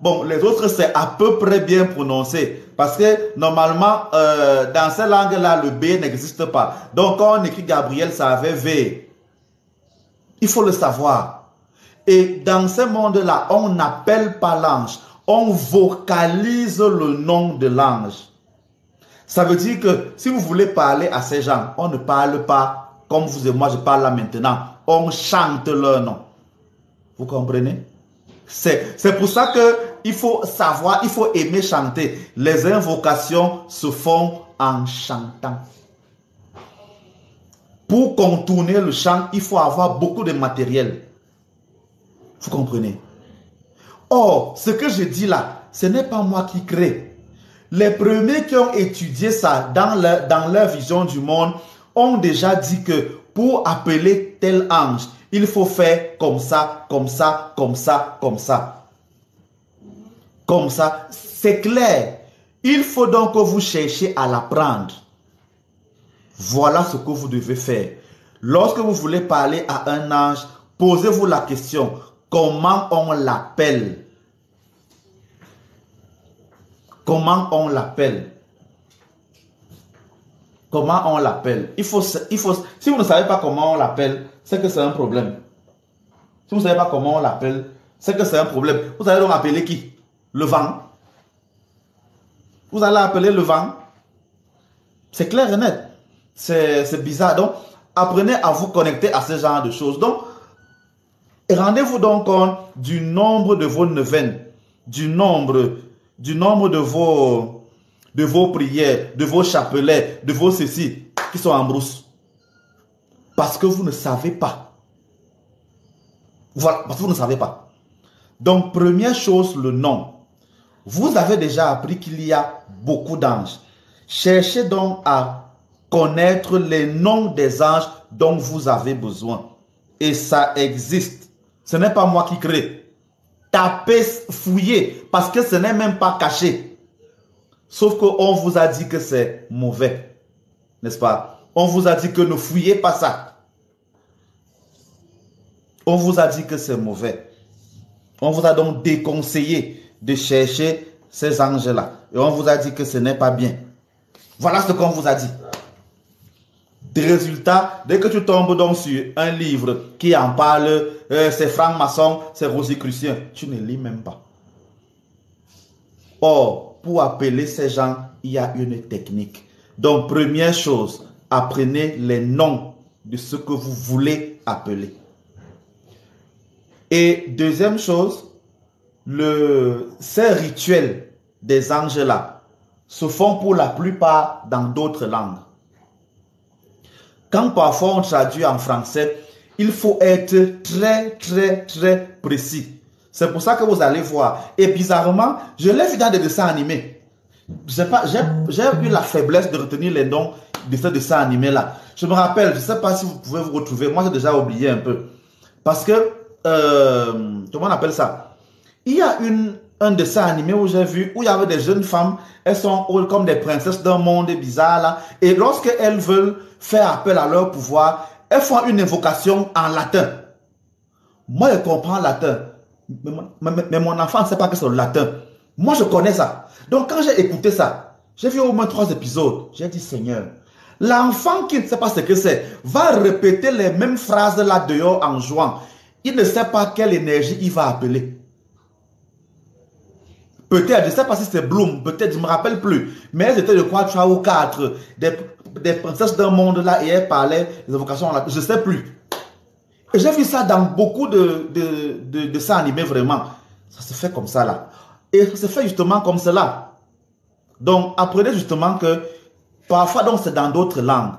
S1: bon, les autres c'est à peu près bien prononcé. Parce que normalement, dans ces langues-là, le B n'existe pas. Donc quand on écrit Gabriel, ça avait V. Il faut le savoir. Et dans ce monde-là, on n'appelle pas l'ange. On vocalise le nom de l'ange. Ça veut dire que si vous voulez parler à ces gens, on ne parle pas comme vous et moi, je parle là maintenant. On chante leur nom. Vous comprenez? C'est pour ça qu'il faut savoir, il faut aimer chanter. Les invocations se font en chantant. Pour contourner le chant, il faut avoir beaucoup de matériel. Vous comprenez? Or, ce que je dis là, ce n'est pas moi qui crée. Les premiers qui ont étudié ça dans leur vision du monde ont déjà dit que pour appeler tel ange, il faut faire comme ça, comme ça, comme ça, comme ça. Comme ça, c'est clair. Il faut donc que vous cherchiez à l'apprendre. Voilà ce que vous devez faire. Lorsque vous voulez parler à un ange, posez-vous la question, comment on l'appelle? Comment on l'appelle? Comment on l'appelle? Si vous ne savez pas comment on l'appelle, c'est que c'est un problème. Si vous ne savez pas comment on l'appelle, c'est que c'est un problème. Vous allez donc appeler qui? Le vent. Vous allez appeler le vent. C'est clair et net. C'est bizarre. Donc, apprenez à vous connecter à ce genre de choses. Donc, rendez-vous donc compte du nombre de vos neuvaines, du nombre de vos prières, de vos chapelets, de vos ceci, qui sont en brousse. Parce que vous ne savez pas. Voilà, parce que vous ne savez pas. Donc, première chose, le nom. Vous avez déjà appris qu'il y a beaucoup d'anges. Cherchez donc à connaître les noms des anges dont vous avez besoin. Et ça existe. Ce n'est pas moi qui crée. Tapez, fouillez, parce que ce n'est même pas caché. Sauf qu'on vous a dit que c'est mauvais. N'est-ce pas? On vous a dit que ne fouillez pas ça. On vous a dit que c'est mauvais. On vous a donc déconseillé de chercher ces anges-là. Et on vous a dit que ce n'est pas bien. Voilà ce qu'on vous a dit. Des résultats, dès que tu tombes donc sur un livre qui en parle, c'est franc-maçon, c'est rosicrucien, tu ne lis même pas. Or, pour appeler ces gens, il y a une technique. Donc, première chose, apprenez les noms de ce que vous voulez appeler. Et deuxième chose, ces rituels des anges-là se font pour la plupart dans d'autres langues. Quand parfois on traduit en français, il faut être très, très, très précis. C'est pour ça que vous allez voir. Et bizarrement, je l'ai vu dans des dessins animés. J'ai eu la faiblesse de retenir les noms de ces dessins animés-là. Je me rappelle, je ne sais pas si vous pouvez vous retrouver. Moi, j'ai déjà oublié un peu. Parce que, comment on appelle ça? Il y a un dessin animé où j'ai vu, où il y avait des jeunes femmes, elles sont comme des princesses d'un monde bizarre là. Et lorsqu'elles veulent faire appel à leur pouvoir, elles font une invocation en latin. Moi, je comprends le latin. Mais mon enfant ne sait pas que c'est le latin. Moi, je connais ça. Donc, quand j'ai écouté ça, j'ai vu au moins 3 épisodes. J'ai dit, Seigneur, l'enfant qui ne sait pas ce que c'est va répéter les mêmes phrases là dehors en jouant. Il ne sait pas quelle énergie il va appeler. Peut-être, je ne sais pas si c'est Bloom, peut-être, je ne me rappelle plus. Mais elles étaient, je crois, 3 ou 4 des princesses d'un monde là et elles parlaient des invocations là. Je ne sais plus. Et j'ai vu ça dans beaucoup de dessins animés vraiment. Ça se fait comme ça là. Et ça se fait justement comme cela. Donc, apprenez justement que parfois, donc, c'est dans d'autres langues.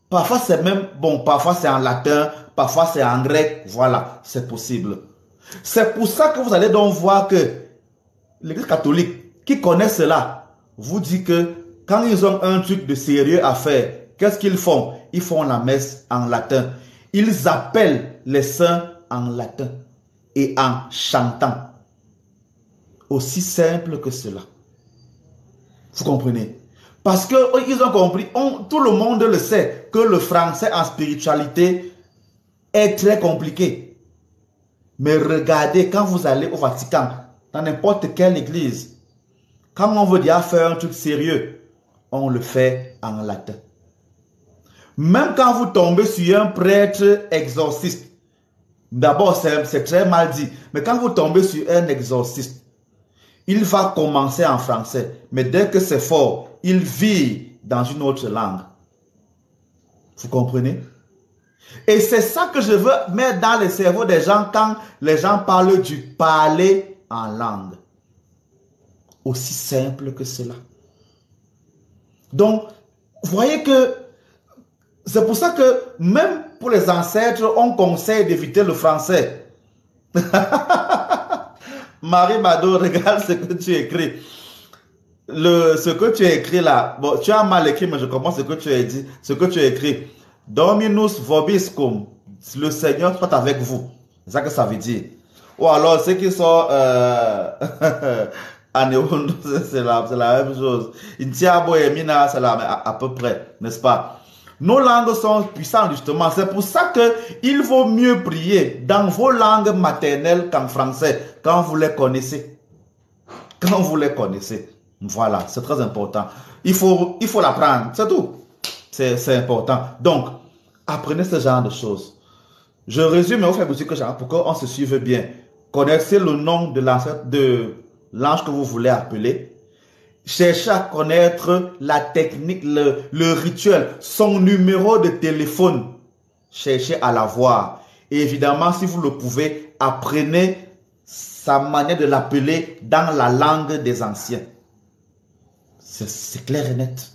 S1: Parfois, c'est même, bon, parfois c'est en latin, parfois c'est en grec. Voilà, c'est possible. C'est pour ça que vous allez donc voir que l'Église catholique, qui connaît cela, vous dit que quand ils ont un truc de sérieux à faire, qu'est-ce qu'ils font? Ils font la messe en latin. Ils appellent les saints en latin et en chantant. Aussi simple que cela. Vous comprenez? Parce qu'ils ont compris, tout le monde le sait, que le français en spiritualité est très compliqué. Mais regardez, quand vous allez au Vatican, dans n'importe quelle église, quand on veut déjà faire un truc sérieux, on le fait en latin. Même quand vous tombez sur un prêtre exorciste, d'abord c'est très mal dit, mais quand vous tombez sur un exorciste, il va commencer en français, mais dès que c'est fort, il vit dans une autre langue. Vous comprenez? Et c'est ça que je veux mettre dans le cerveau des gens quand les gens parlent du parler en langue. Aussi simple que cela. Donc, vous voyez que c'est pour ça que même pour les ancêtres, on conseille d'éviter le français. Marie Mado, regarde ce que tu écris. Ce que tu as écrit là, bon, tu as mal écrit, mais je comprends ce que tu as dit, ce que tu as écrit. Dominus vobiscum, le Seigneur soit avec vous. C'est ça que ça veut dire. Ou alors, ceux qui sont anéondo, c'est la même chose. Intiabo et Mina, c'est à peu près, n'est-ce pas? Nos langues sont puissantes justement. C'est pour ça qu'il vaut mieux prier dans vos langues maternelles qu'en français, quand vous les connaissez. Quand vous les connaissez. Voilà, c'est très important. Il faut l'apprendre, c'est tout. C'est important. Donc, apprenez ce genre de choses. Je résume au fur et à mesure pour qu'on se suive bien. Connaissez le nom de l'ange que vous voulez appeler. Cherchez à connaître la technique, le rituel, son numéro de téléphone. Cherchez à l'avoir. Et évidemment, si vous le pouvez, apprenez sa manière de l'appeler dans la langue des anciens. C'est clair et net.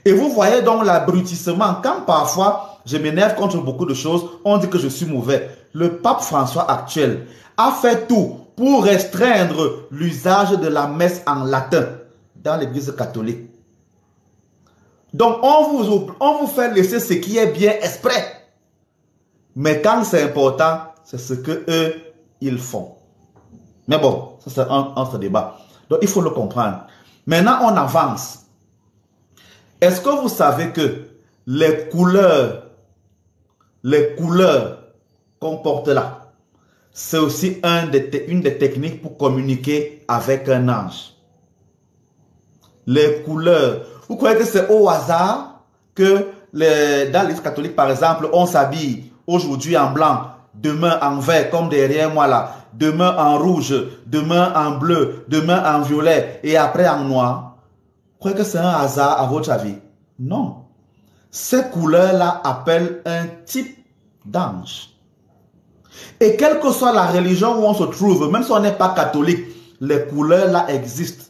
S1: Et vous voyez donc l'abrutissement. Quand parfois je m'énerve contre beaucoup de choses, on dit que je suis mauvais. Le pape François actuel a fait tout pour restreindre l'usage de la messe en latin dans l'église catholique. Donc on vous fait laisser ce qui est bien exprès. Mais quand c'est important, c'est ce que eux, ils font. Mais bon, ça c'est un autre débat. Donc il faut le comprendre. Maintenant, on avance. Est-ce que vous savez que les couleurs qu'on porte là, c'est aussi une des techniques pour communiquer avec un ange. les couleurs. Vous croyez que c'est au hasard que dans l'Église catholique, par exemple, on s'habille aujourd'hui en blanc, demain en vert, comme derrière moi là, demain en rouge, demain en bleu, demain en violet et après en noir? Vous croyez que c'est un hasard à votre avis? Non. Ces couleurs-là appellent un type d'ange. Et quelle que soit la religion où on se trouve, même si on n'est pas catholique, les couleurs-là existent.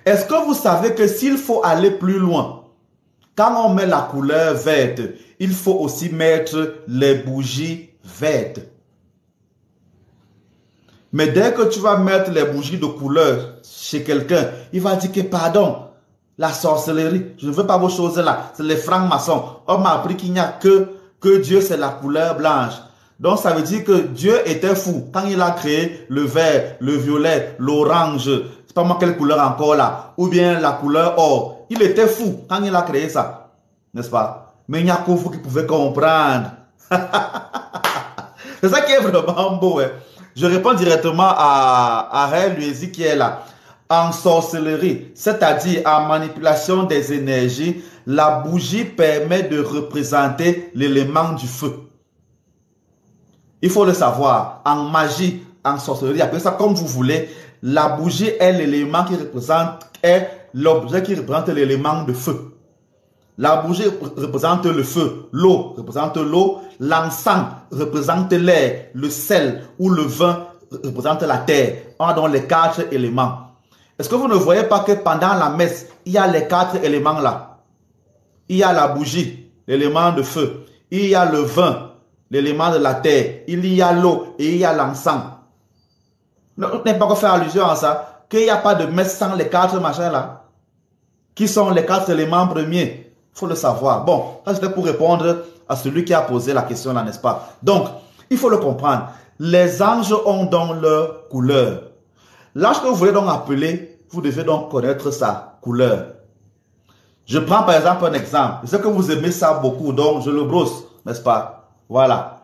S1: Est-ce que vous savez que s'il faut aller plus loin, quand on met la couleur verte, il faut aussi mettre les bougies vertes. Mais dès que tu vas mettre les bougies de couleur chez quelqu'un, il va dire que pardon, la sorcellerie, je ne veux pas vos choses-là, c'est les francs-maçons. On m'a appris qu'il n'y a que Dieu, c'est la couleur blanche. Donc ça veut dire que Dieu était fou quand il a créé le vert, le violet, l'orange, c'est pas moi quelle couleur encore là, ou bien la couleur or. Il était fou quand il a créé ça, n'est-ce pas? Mais il n'y a que vous qui pouvez comprendre. C'est ça qui est vraiment beau. Hein? Je réponds directement à Raël Luizy qui est là. En sorcellerie, c'est-à-dire en manipulation des énergies, la bougie permet de représenter l'élément du feu. Il faut le savoir. En magie, en sorcellerie, appelez ça comme vous voulez. La bougie est l'élément qui représente, est l'objet qui représente l'élément de feu. La bougie représente le feu, l'eau représente l'eau, l'encens représente l'air, le sel ou le vin représente la terre. On a donc les 4 éléments. Est-ce que vous ne voyez pas que pendant la messe, il y a les 4 éléments là? Il y a la bougie, l'élément de feu. Il y a le vin, l'élément de la terre. Il y a l'eau et il y a l'encens. Vous n'avez pas faire allusion à ça? Qu'il n'y a pas de messe sans les 4 machins là? Qui sont les 4 éléments premiers? Il faut le savoir. Bon, ça c'était pour répondre à celui qui a posé la question là, n'est-ce pas? Donc, il faut le comprendre. Les anges ont donc leur couleur. L'ange que vous voulez donc appeler, vous devez donc connaître sa couleur. Je prends par exemple un exemple. Je sais que vous aimez ça beaucoup, donc je le brosse, n'est-ce pas? Voilà.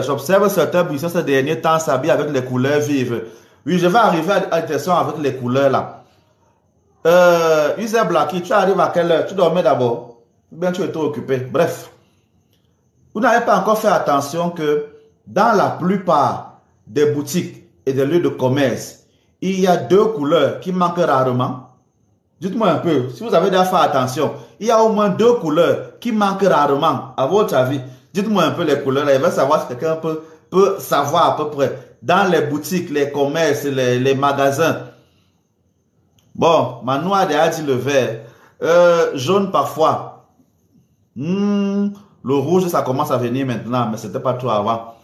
S1: J'observe certains buissons ces derniers temps s'habillent avec les couleurs vives. Oui, je vais arriver à une question avec les couleurs là. User Blacky, tu arrives à quelle heure? Tu dormais d'abord? Ou bien tu étais occupé? Bref. Vous n'avez pas encore fait attention que dans la plupart des boutiques et des lieux de commerce, il y a 2 couleurs qui manquent rarement. Dites-moi un peu, si vous avez déjà fait attention, il y a au moins 2 couleurs qui manquent rarement, à votre avis. Dites-moi un peu les couleurs, là, il va savoir si quelqu'un peut savoir à peu près. Dans les boutiques, les commerces, les magasins. Bon, Manoua a dit le vert. Jaune parfois. Le rouge, ça commence à venir maintenant, mais c'était pas trop avant.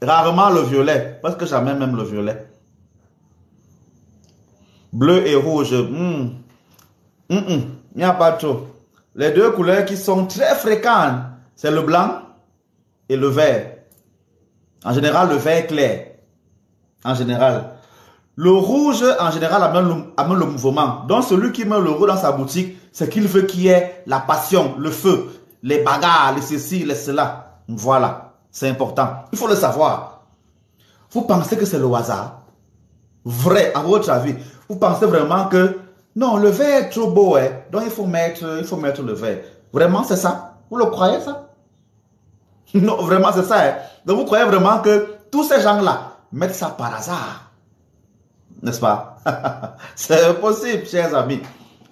S1: Rarement le violet, parce que jamais même le violet. Bleu et rouge. Il n'y a pas trop. Les 2 couleurs qui sont très fréquentes, c'est le blanc et le vert. En général, le vert clair. En général. Le rouge, en général, amène le mouvement. Donc, celui qui met le rouge dans sa boutique, c'est qu'il veut qu'il y ait la passion, le feu, les bagarres, les ceci, les cela. Voilà, c'est important. Il faut le savoir. Vous pensez que c'est le hasard? Vrai, à votre avis. Vous pensez vraiment que, non, le vert est trop beau, hein? Donc il faut mettre le vert. Vraiment, c'est ça? Vous le croyez, ça? Non, vraiment, c'est ça. Hein? Donc vous croyez vraiment que tous ces gens-là mettent ça par hasard? N'est-ce pas? C'est possible, chers amis.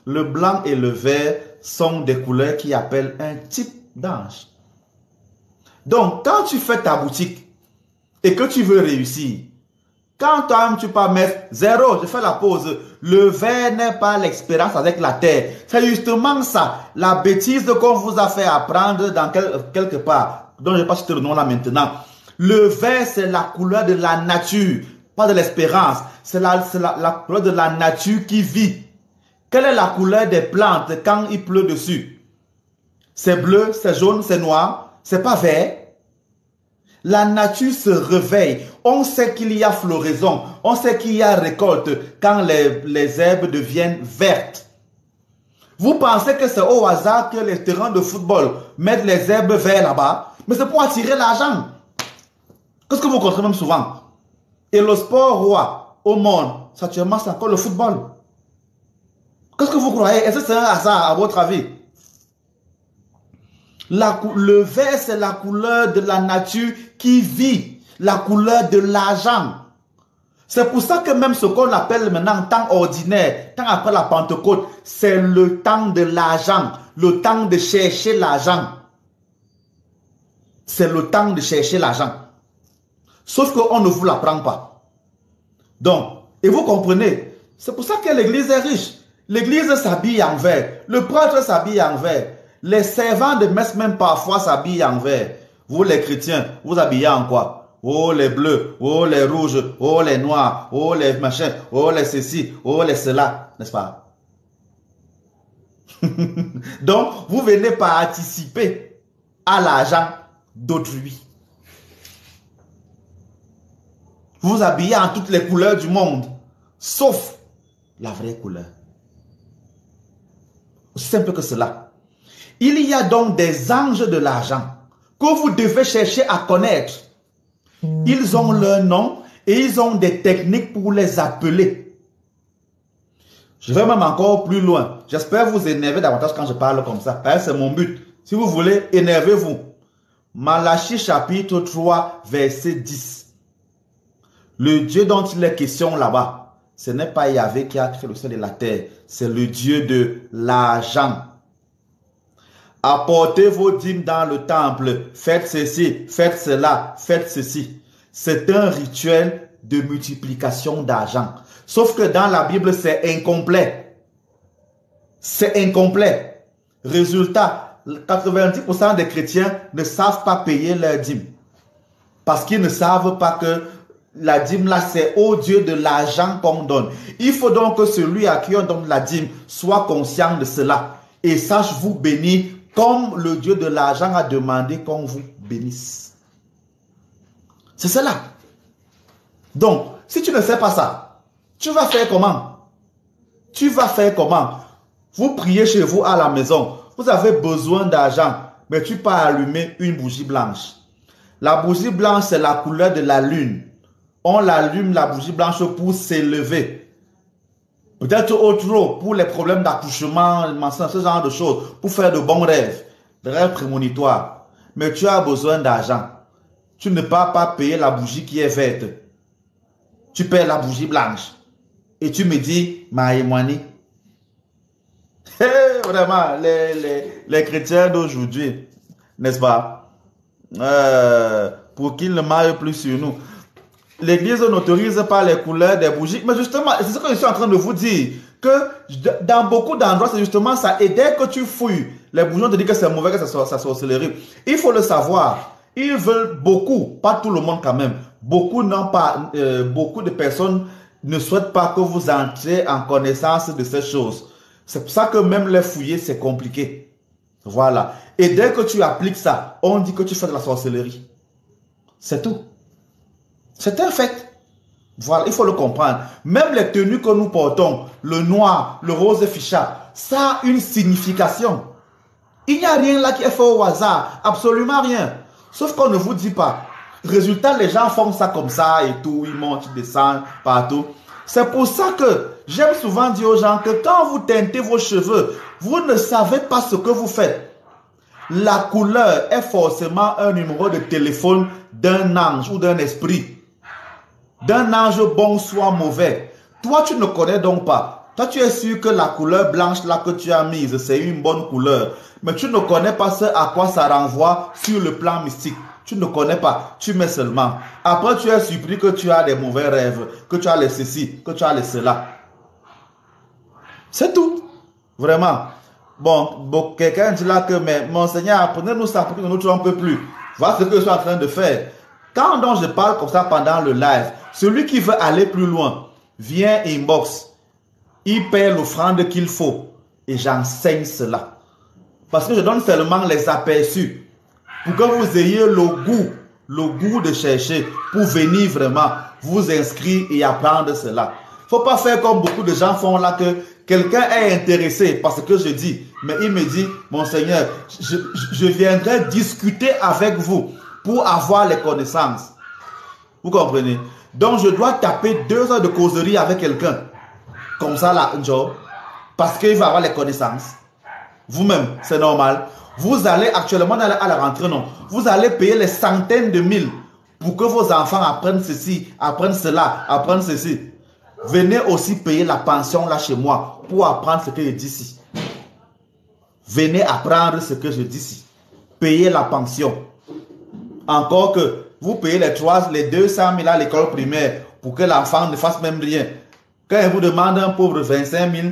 S1: Le blanc et le vert sont des couleurs qui appellent un type d'ange. Donc, quand tu fais ta boutique et que tu veux réussir, quand toi-même tu peux mettre 0, je fais la pause, le vert n'est pas l'expérience avec la terre. C'est justement ça, la bêtise qu'on vous a fait apprendre dans quelque part, dont je ne vais pas citer le nom là maintenant. Le vert, c'est la couleur de la nature, pas de l'espérance. C'est la couleur de la nature qui vit. Quelle est la couleur des plantes quand il pleut dessus? C'est bleu, c'est jaune, c'est noir, c'est pas vert. La nature se réveille. On sait qu'il y a floraison, on sait qu'il y a récolte quand les herbes deviennent vertes. Vous pensez que c'est au hasard que les terrains de football mettent les herbes vertes là-bas? Mais c'est pour attirer l'argent. Qu'est-ce que vous comprenez même souvent? Et le sport roi au monde, actuellement, c'est encore le football. Qu'est-ce que vous croyez? Est-ce que c'est un hasard à votre avis? Le vert, c'est la couleur de la nature qui vit, la couleur de l'argent. C'est pour ça que même ce qu'on appelle maintenant temps ordinaire, temps après la Pentecôte, c'est le temps de l'argent, le temps de chercher l'argent. C'est le temps de chercher l'argent. Sauf qu'on ne vous l'apprend pas. Donc, et vous comprenez, c'est pour ça que l'église est riche. L'église s'habille en vert, le prêtre s'habille en vert, les servants de messe même parfois s'habillent en vert. Vous les chrétiens, vous habillez en quoi? Oh les bleus, oh les rouges, oh les noirs, oh les machins, oh les ceci, oh les cela, n'est-ce pas? Donc, vous venez participer à l'argent d'autrui. Vous vous habillez en toutes les couleurs du monde, sauf la vraie couleur. Aussi simple que cela. Il y a donc des anges de l'argent que vous devez chercher à connaître. Ils ont leur nom et ils ont des techniques pour les appeler. Je vais même encore plus loin. J'espère vous énerver davantage quand je parle comme ça. C'est mon but. Si vous voulez, énervez-vous. Malachie chapitre 3, verset 10. Le Dieu dont il est question là-bas, ce n'est pas Yahvé qui a fait le ciel et la terre. C'est le Dieu de l'argent. Apportez vos dîmes dans le temple. Faites ceci, faites cela, faites ceci. C'est un rituel de multiplication d'argent. Sauf que dans la Bible, c'est incomplet. C'est incomplet. Résultat, 90% des chrétiens ne savent pas payer leur dîme. Parce qu'ils ne savent pas que la dîme là, c'est au Dieu de l'argent qu'on donne. Il faut donc que celui à qui on donne la dîme soit conscient de cela et sache vous bénir comme le Dieu de l'argent a demandé qu'on vous bénisse. C'est cela. Donc, si tu ne sais pas ça, tu vas faire comment? Tu vas faire comment? Vous priez chez vous à la maison. Vous avez besoin d'argent, mais tu peux allumer une bougie blanche. La bougie blanche, c'est la couleur de la lune. On l'allume, la bougie blanche, pour s'élever. Peut-être autre pour les problèmes d'accouchement, ce genre de choses, pour faire de bons rêves, des rêves prémonitoires. Mais tu as besoin d'argent. Tu ne peux pas payer la bougie qui est verte. Tu payes la bougie blanche. Et tu me dis, Maïmani. Vraiment, les chrétiens d'aujourd'hui, n'est-ce pas? Pour qu'ils ne maillent plus sur nous. L'Église n'autorise pas les couleurs des bougies. Mais justement, c'est ce que je suis en train de vous dire. Que dans beaucoup d'endroits, c'est justement ça. Et dès que tu fouilles, les bougies te disent que c'est mauvais, que c'est sorcellerie. Il faut le savoir. Ils veulent beaucoup, pas tout le monde quand même. Beaucoup n'ont pas, beaucoup de personnes ne souhaitent pas que vous entriez en connaissance de ces choses. C'est pour ça que même les fouiller, c'est compliqué. Voilà. Et dès que tu appliques ça, on dit que tu fais de la sorcellerie. C'est tout. C'est un fait. Voilà, il faut le comprendre. Même les tenues que nous portons, le noir, le rose ficha, ça a une signification. Il n'y a rien là qui est fait au hasard. Absolument rien. Sauf qu'on ne vous dit pas. Résultat, les gens font ça comme ça et tout. Ils montent, ils descendent partout. C'est pour ça que j'aime souvent dire aux gens que quand vous teintez vos cheveux, vous ne savez pas ce que vous faites. La couleur est forcément un numéro de téléphone d'un ange ou d'un esprit. D'un ange bon soit mauvais. Toi, tu ne connais donc pas. Toi, tu es sûr que la couleur blanche là que tu as mise, c'est une bonne couleur. Mais tu ne connais pas ce à quoi ça renvoie sur le plan mystique. Tu ne connais pas. Tu mets seulement. Après, tu es surpris que tu as des mauvais rêves, que tu as les ceci, que tu as les cela. C'est tout. Vraiment. Bon, quelqu'un dit là que, mais mon Seigneur, apprenez-nous ça pour que nous ne nous trompions plus. Voilà ce que je suis en train de faire. Quand donc je parle comme ça pendant le live, celui qui veut aller plus loin, vient inbox. Il paie l'offrande qu'il faut. Et j'enseigne cela. Parce que je donne seulement les aperçus. Pour que vous ayez le goût de chercher. Pour venir vraiment vous inscrire et apprendre cela. Il ne faut pas faire comme beaucoup de gens font là que quelqu'un est intéressé par ce que je dis. Mais il me dit, mon Seigneur, je viendrai discuter avec vous pour avoir les connaissances. Vous comprenez? Donc je dois taper 2 heures de causerie avec quelqu'un. Comme ça là, genre. parce qu'il va avoir les connaissances. Vous-même, c'est normal. Vous allez actuellement à la rentrée, non. Vous allez payer les centaines de mille pour que vos enfants apprennent ceci, apprennent cela, apprennent ceci. Venez aussi payer la pension là chez moi pour apprendre ce que je dis ici. Venez apprendre ce que je dis ici. Payez la pension. Encore que vous payez les 200 000 à l'école primaire pour que l'enfant ne fasse même rien. Quand il vous demande un pauvre 25 000,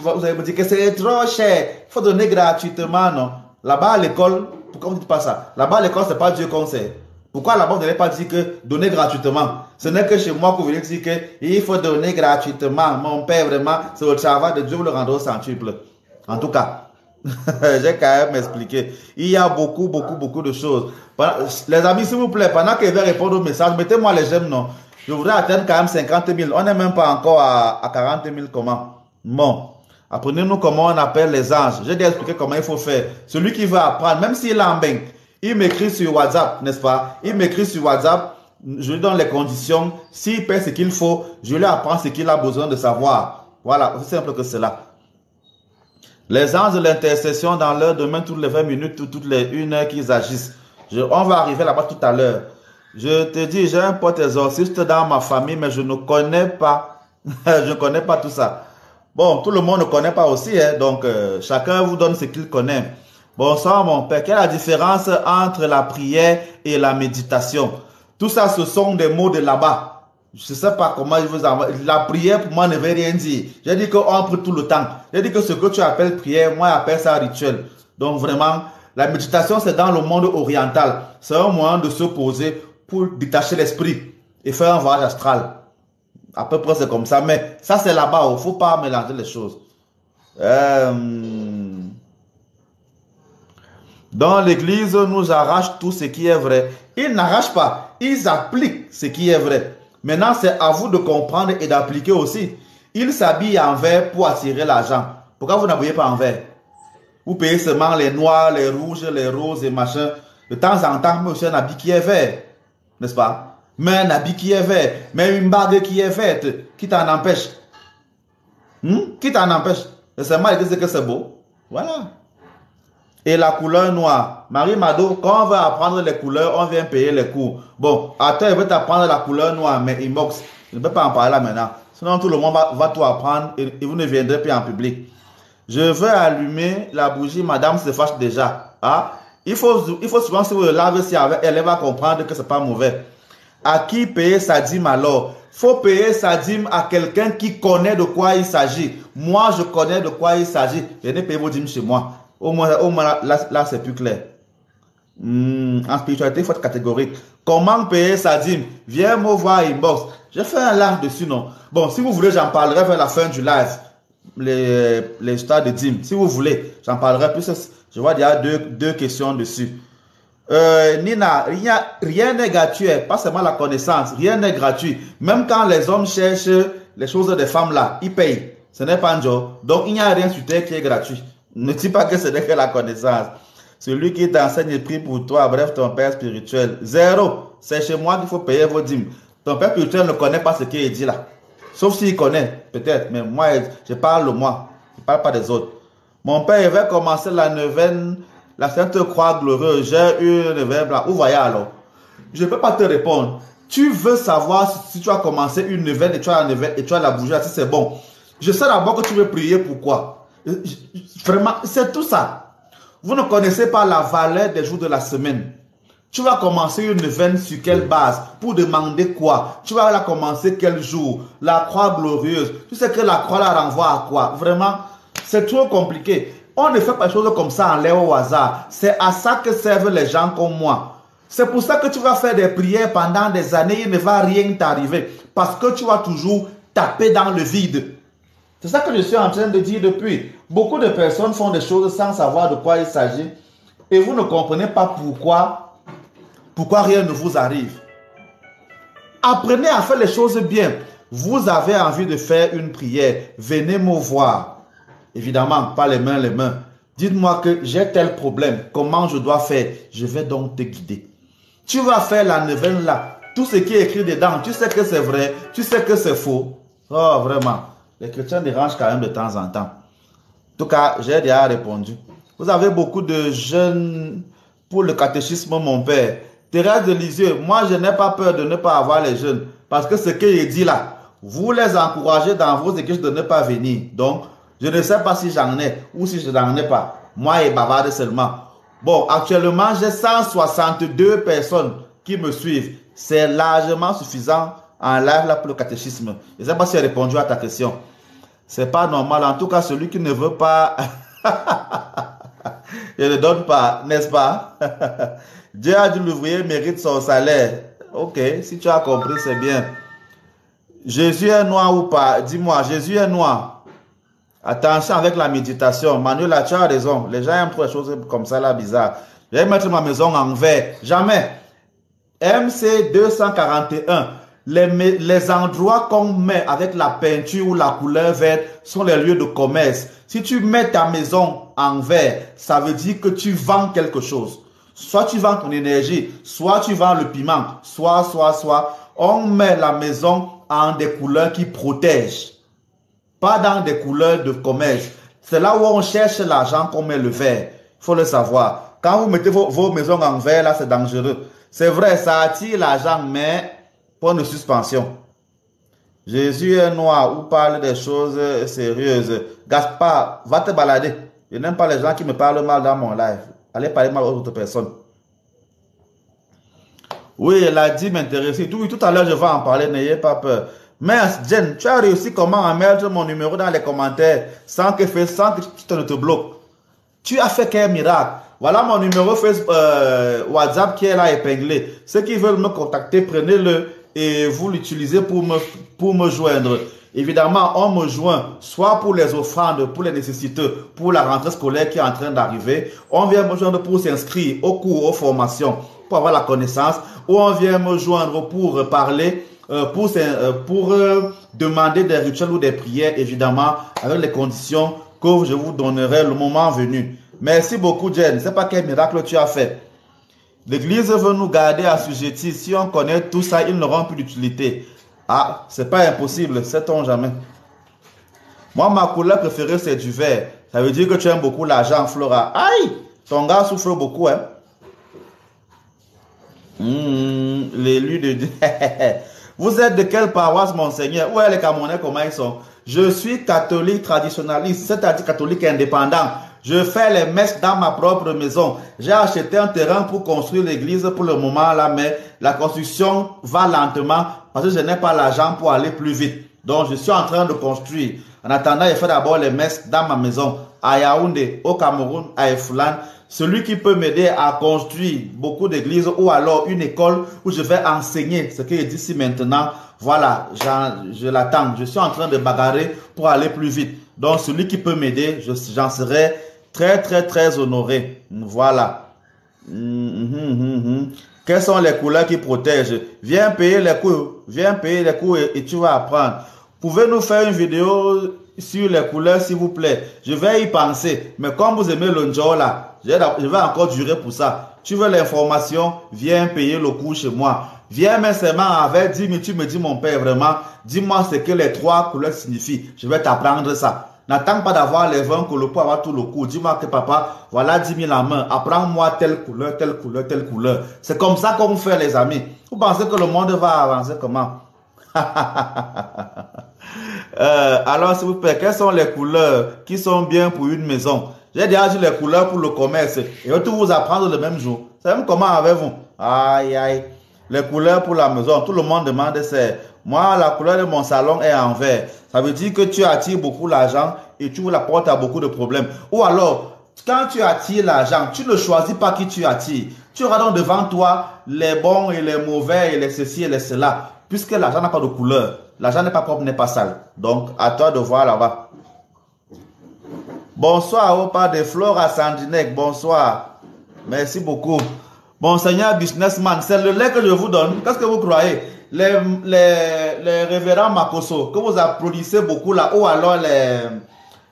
S1: vous allez me dire que c'est trop cher. Il faut donner gratuitement, non? Là-bas à l'école, pourquoi vous ne dites pas ça? Là-bas à l'école, ce n'est pas Dieu qu'on sait. Pourquoi là-bas, vous n'allez pas dire que donner gratuitement? Ce n'est que chez moi que vous venez dire qu'il faut donner gratuitement. Mon père, vraiment, c'est le travail de Dieu, vous le rendez au centuple. En tout cas, j'ai quand même expliqué. Il y a beaucoup de choses. Les amis, s'il vous plaît, pendant que je vais répondre au message, mettez-moi les j'aime, non? Je voudrais atteindre quand même 50 000. On n'est même pas encore à 40 000 comment? Bon. Apprenez-nous comment on appelle les anges. J'ai déjà expliqué comment il faut faire. Celui qui veut apprendre, même s'il est en bain, il m'écrit sur WhatsApp, n'est-ce pas? Il m'écrit sur WhatsApp, je lui donne les conditions. S'il paie ce qu'il faut, je lui apprends ce qu'il a besoin de savoir. Voilà, aussi simple que cela. Les anges de l'intercession dans l'heure de main, toutes les 20 minutes ou toutes les 1 heure qu'ils agissent. On va arriver là-bas tout à l'heure. Je te dis, j'ai un pote exorciste dans ma famille, mais je ne connais pas. Je ne connais pas tout ça. Bon, tout le monde ne connaît pas aussi, hein, donc chacun vous donne ce qu'il connaît. Bonsoir mon père, quelle est la différence entre la prière et la méditation? Tout ça, ce sont des mots de là-bas. Je ne sais pas comment je vous envoie. La prière pour moi ne veut rien dire. J'ai dit qu'on prend tout le temps. J'ai dit que ce que tu appelles prière, moi j'appelle ça rituel. Donc vraiment, la méditation c'est dans le monde oriental. C'est un moyen de se poser pour détacher l'esprit et faire un voyage astral. À peu près c'est comme ça. Mais ça c'est là-bas. Il ne faut pas mélanger les choses. Dans l'église, nous arrachent tout ce qui est vrai. Ils n'arrachent pas. Ils appliquent ce qui est vrai. Maintenant, c'est à vous de comprendre et d'appliquer aussi. Ils s'habillent en vert pour attirer l'argent. Pourquoi vous n'habillez pas en vert? Vous payez seulement les noirs, les rouges, les roses et machin. De temps en temps, monsieur, un habit qui est vert. N'est-ce pas? Mais un habit qui est vert. Mais une bague qui est verte. Qui t'en empêche? Qui t'en empêche? C'est seulement dire que c'est beau. Voilà. Et la couleur noire. Marie Mado, quand on veut apprendre les couleurs, on vient payer les cours. Bon, attends, il veut t'apprendre la couleur noire, mais inbox. Je ne peux pas en parler là maintenant. Sinon, tout le monde va tout apprendre et vous ne viendrez plus en public. Je veux allumer la bougie, madame se fâche déjà. Ah, il faut souvent, si vous le lavez, si elle va comprendre que ce n'est pas mauvais. À qui payer sa dîme alors? Il faut payer sa dîme à quelqu'un qui connaît de quoi il s'agit. Moi, je connais de quoi il s'agit. Venez payer vos dîmes chez moi. Au moins là c'est plus clair. En spiritualité, il faut être catégorique. Comment payer sa dîme? Viens me voir inbox. J'ai fait un live dessus, non? Bon, si vous voulez, j'en parlerai vers la fin du live. Les histoires de dîme. Si vous voulez, j'en parlerai plus. Je vois qu'il y a deux questions dessus. Nina, rien n'est gratuit. Pas seulement la connaissance. Rien n'est gratuit. Même quand les hommes cherchent les choses des femmes là, ils payent. Ce n'est pas un job. Donc, il n'y a rien sur terre qui est gratuit. Ne dis pas que ce n'est que la connaissance. Celui qui t'enseigne prie pour toi, bref, ton père spirituel. Zéro. C'est chez moi qu'il faut payer vos dîmes. Ton père spirituel ne connaît pas ce qu'il dit là. Sauf s'il connaît, peut-être. Mais moi, je parle de moi. Je ne parle pas des autres. Mon père, il va commencer la neuvaine, la Sainte Croix glorieuse. J'ai une neuvaine là. Où voyez alors? Je ne peux pas te répondre. Tu veux savoir si tu as commencé une neuvaine et tu as la bougie là, si c'est bon. Je sais d'abord que tu veux prier pourquoi. Vraiment, c'est tout ça. Vous ne connaissez pas la valeur des jours de la semaine. Tu vas commencer une neuvaine sur quelle base? Pour demander quoi? Tu vas la commencer quel jour? La croix glorieuse. Tu sais que la croix la renvoie à quoi? Vraiment, c'est trop compliqué. On ne fait pas des choses comme ça en l'air au hasard. C'est à ça que servent les gens comme moi. C'est pour ça que tu vas faire des prières pendant des années, il ne va rien t'arriver. Parce que tu vas toujours taper dans le vide. C'est ça que je suis en train de dire depuis. Beaucoup de personnes font des choses sans savoir de quoi il s'agit. Et vous ne comprenez pas pourquoi rien ne vous arrive. Apprenez à faire les choses bien. Vous avez envie de faire une prière. Venez me voir. Évidemment, pas les mains. Dites-moi que j'ai tel problème. Comment je dois faire? Je vais donc te guider. Tu vas faire la neuvaine là. Tout ce qui est écrit dedans, tu sais que c'est vrai. Tu sais que c'est faux. Oh, vraiment. Les chrétiens dérangent quand même de temps en temps. tout cas, j'ai déjà répondu. Vous avez beaucoup de jeunes pour le catéchisme, mon père. Thérèse de Lisieux, moi je n'ai pas peur de ne pas avoir les jeunes. Parce que ce qu'il dit là, vous les encouragez dans vos églises de ne pas venir. Donc, je ne sais pas si j'en ai ou si je n'en ai pas. Moi et bavarde seulement. Bon, actuellement, j'ai 162 personnes qui me suivent. C'est largement suffisant en live là pour le catéchisme. Je ne sais pas si j'ai répondu à ta question. C'est pas normal. En tout cas, celui qui ne veut pas, je ne donne pas, n'est-ce pas? Dieu a dit l'ouvrier mérite son salaire. Ok, si tu as compris, c'est bien. Jésus est noir ou pas? Dis-moi, Jésus est noir. Attention avec la méditation. Manuel, tu as raison. Les gens aiment trop les choses comme ça, là, bizarre. Je vais mettre ma maison en verre. Jamais. MC 241. Les endroits qu'on met avec la peinture ou la couleur verte sont les lieux de commerce. Si tu mets ta maison en verre, ça veut dire que tu vends quelque chose. Soit tu vends ton énergie, soit tu vends le piment, soit. On met la maison en des couleurs qui protègent. Pas dans des couleurs de commerce. C'est là où on cherche l'argent qu'on met le verre. Il faut le savoir. Quand vous mettez vos maisons en verre, là, c'est dangereux. C'est vrai, ça attire l'argent, mais pour une suspension. Jésus est noir ou parle des choses sérieuses. Gaspard, va te balader. Je n'aime pas les gens qui me parlent mal dans mon live. Allez parler mal aux autres personnes. Oui, elle a dit m'intéresser. Tout à l'heure, je vais en parler, n'ayez pas peur. Mais Jen, tu as réussi comment à mettre mon numéro dans les commentaires sans que tu ne te bloques. Tu as fait quel miracle? Voilà mon numéro Facebook, WhatsApp qui est là épinglé. Ceux qui veulent me contacter, prenez-le et vous l'utilisez pour me joindre. Évidemment, on me joint soit pour les offrandes, pour les nécessiteux, pour la rentrée scolaire qui est en train d'arriver. On vient me joindre pour s'inscrire au cours, aux formations, pour avoir la connaissance. Ou on vient me joindre pour parler, pour demander des rituels ou des prières, évidemment, avec les conditions que je vous donnerai le moment venu. Merci beaucoup, Jen. Je ne sais pas quel miracle tu as fait. L'Église veut nous garder assujettis. Si on connaît tout ça, ils n'auront plus d'utilité. Ah, c'est pas impossible, sait-on jamais. Moi, ma couleur préférée, c'est du vert. Ça veut dire que tu aimes beaucoup l'argent, Flora. Aïe, ton gars souffre beaucoup, hein. L'élu de Dieu. Vous êtes de quelle paroisse, monseigneur? Où est les Camerounais, comment ils sont? Je suis catholique traditionnaliste, c'est-à-dire catholique indépendant. Je fais les messes dans ma propre maison. J'ai acheté un terrain pour construire l'église pour le moment là, mais la construction va lentement parce que je n'ai pas l'argent pour aller plus vite. Donc je suis en train de construire. En attendant, je fais d'abord les messes dans ma maison à Yaoundé, au Cameroun, à Efoulan. Celui qui peut m'aider à construire beaucoup d'églises ou alors une école où je vais enseigner ce que je dis ici maintenant, voilà, je l'attends. Je suis en train de bagarrer pour aller plus vite. Donc celui qui peut m'aider, j'en serai très honoré. Voilà. Quelles sont les couleurs qui protègent? Viens payer les coûts. Viens payer les coûts et tu vas apprendre. Pouvez-nous faire une vidéo sur les couleurs, s'il vous plaît? Je vais y penser. Mais comme vous aimez le Njo là, je vais encore durer pour ça. Tu veux l'information? Viens payer le coût chez moi. Viens mais seulement avec 10 000, tu me dis mon père vraiment, dis-moi ce que les 3 couleurs signifient. Je vais t'apprendre ça. N'attends pas d'avoir les 20 couleurs pour avoir tout le cours. Dis-moi que papa, voilà 10 000 en main. Apprends-moi telle couleur, telle couleur, telle couleur. C'est comme ça qu'on fait les amis. Vous pensez que le monde va avancer comment? Alors s'il vous plaît, quelles sont les couleurs qui sont bien pour une maison? J'ai déjà dit les couleurs pour le commerce. Et je vais tout vous apprendre le même jour. C'est même comment avez-vous? Aïe aïe. Les couleurs pour la maison, tout le monde demande c'est. Moi, la couleur de mon salon est en vert. Ça veut dire que tu attires beaucoup l'argent et tu la portes à beaucoup de problèmes. Ou alors, quand tu attires l'argent, tu ne choisis pas qui tu attires. Tu auras donc devant toi les bons et les mauvais et les ceci et les cela. Puisque l'argent n'a pas de couleur. L'argent n'est pas propre, n'est pas sale. Donc, à toi de voir là-bas. Bonsoir au pas de Flora Sandinec. Bonsoir. Merci beaucoup. Bon, Seigneur businessman, c'est le lait que je vous donne. Qu'est-ce que vous croyez? Les révérends Makoso, que vous applaudissez beaucoup là, ou alors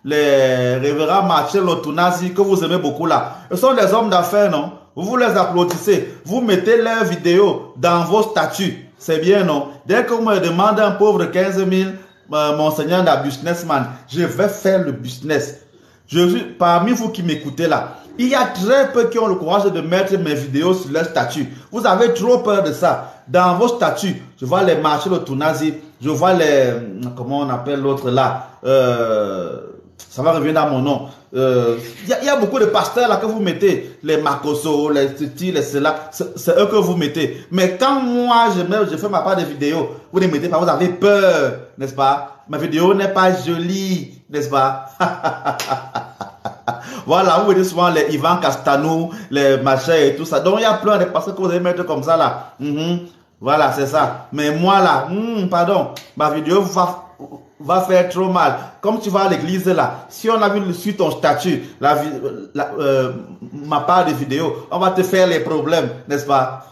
S1: les révérends Marcello Tunazi, que vous aimez beaucoup là. Ce sont des hommes d'affaires, non? Vous les applaudissez. Vous mettez leurs vidéos dans vos statuts. C'est bien, non? Dès que vous me demandez un pauvre 15 000, mon Seigneur businessman, je vais faire le business. Parmi vous qui m'écoutez là, il y a très peu qui ont le courage de mettre mes vidéos sur leur statut. Vous avez trop peur de ça. Dans vos statuts, je vois les marchés de Tunazi, je vois les... Comment on appelle l'autre là ça va revenir à mon nom. Il y a beaucoup de pasteurs là que vous mettez, les Makoso, les Titi, les cela, c'est eux que vous mettez. Mais quand moi je fais ma part de vidéos, vous ne mettez pas, vous avez peur, n'est-ce pas? Ma vidéo n'est pas jolie, n'est-ce pas? Voilà, vous voyez souvent les Ivan Castanou, les machins et tout ça. Donc il y a plein de pasteurs que vous allez mettre comme ça là. Voilà, c'est ça. Mais moi là, pardon, ma vidéo va faire trop mal. Comme tu vas à l'église là, si on a vu sur ton statut, ma part de vidéo, on va te faire les problèmes, n'est-ce pas?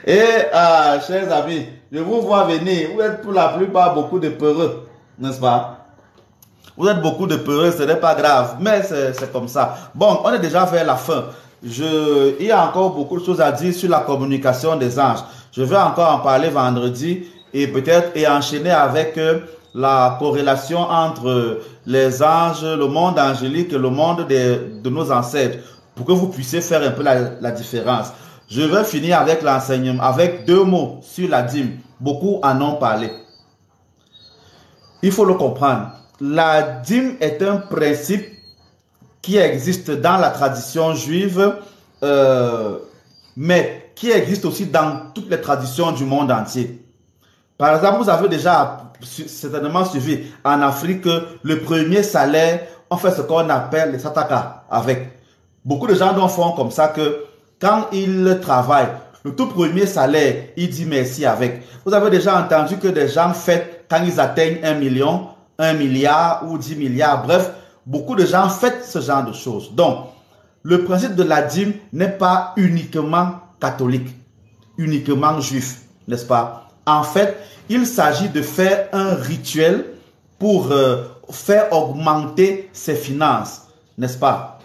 S1: Et chers amis, je vous vois venir. Vous êtes pour la plupart beaucoup de peureux, n'est-ce pas? Vous êtes beaucoup de peureux, ce n'est pas grave, mais c'est comme ça. Bon, on est déjà vers la fin. Il y a encore beaucoup de choses à dire sur la communication des anges. Je vais encore en parler vendredi et peut-être enchaîner avec la corrélation entre les anges, le monde angélique et le monde de nos ancêtres pour que vous puissiez faire un peu la différence. Je vais finir avec l'enseignement, avec 2 mots sur la dîme. Beaucoup en ont parlé. Il faut le comprendre. La dîme est un principe qui existe dans la tradition juive, mais qui existe aussi dans toutes les traditions du monde entier. Par exemple, vous avez déjà certainement suivi en Afrique le premier salaire, on fait ce qu'on appelle les sataka avec. Beaucoup de gens font comme ça que quand ils travaillent, le tout premier salaire, ils disent merci avec. Vous avez déjà entendu que des gens fêtent quand ils atteignent 1 million, 1 milliard ou 10 milliards. Bref, beaucoup de gens fêtent ce genre de choses. Donc, le principe de la dîme n'est pas uniquement catholique, uniquement juif, n'est-ce pas? En fait, il s'agit de faire un rituel pour faire augmenter ses finances, n'est-ce pas?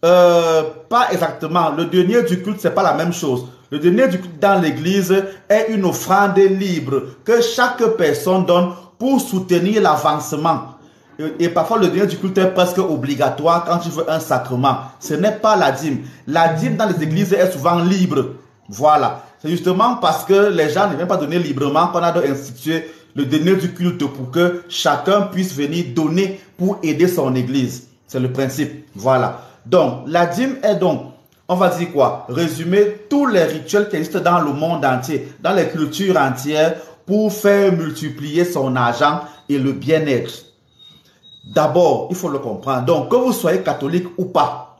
S1: Pas exactement. Le denier du culte, c'est pas la même chose. Le denier du culte dans l'église est une offrande libre que chaque personne donne pour soutenir l'avancement. Et parfois, le denier du culte est presque obligatoire quand tu veux un sacrement. Ce n'est pas la dîme. La dîme dans les églises est souvent libre. Voilà. C'est justement parce que les gens ne viennent pas donner librement qu'on a institué le denier du culte pour que chacun puisse venir donner pour aider son église. C'est le principe. Voilà. Donc, la dîme est donc, on va dire quoi? Résumer tous les rituels qui existent dans le monde entier, dans les cultures entières, pour faire multiplier son argent et le bien-être. D'abord, il faut le comprendre. Donc, que vous soyez catholique ou pas,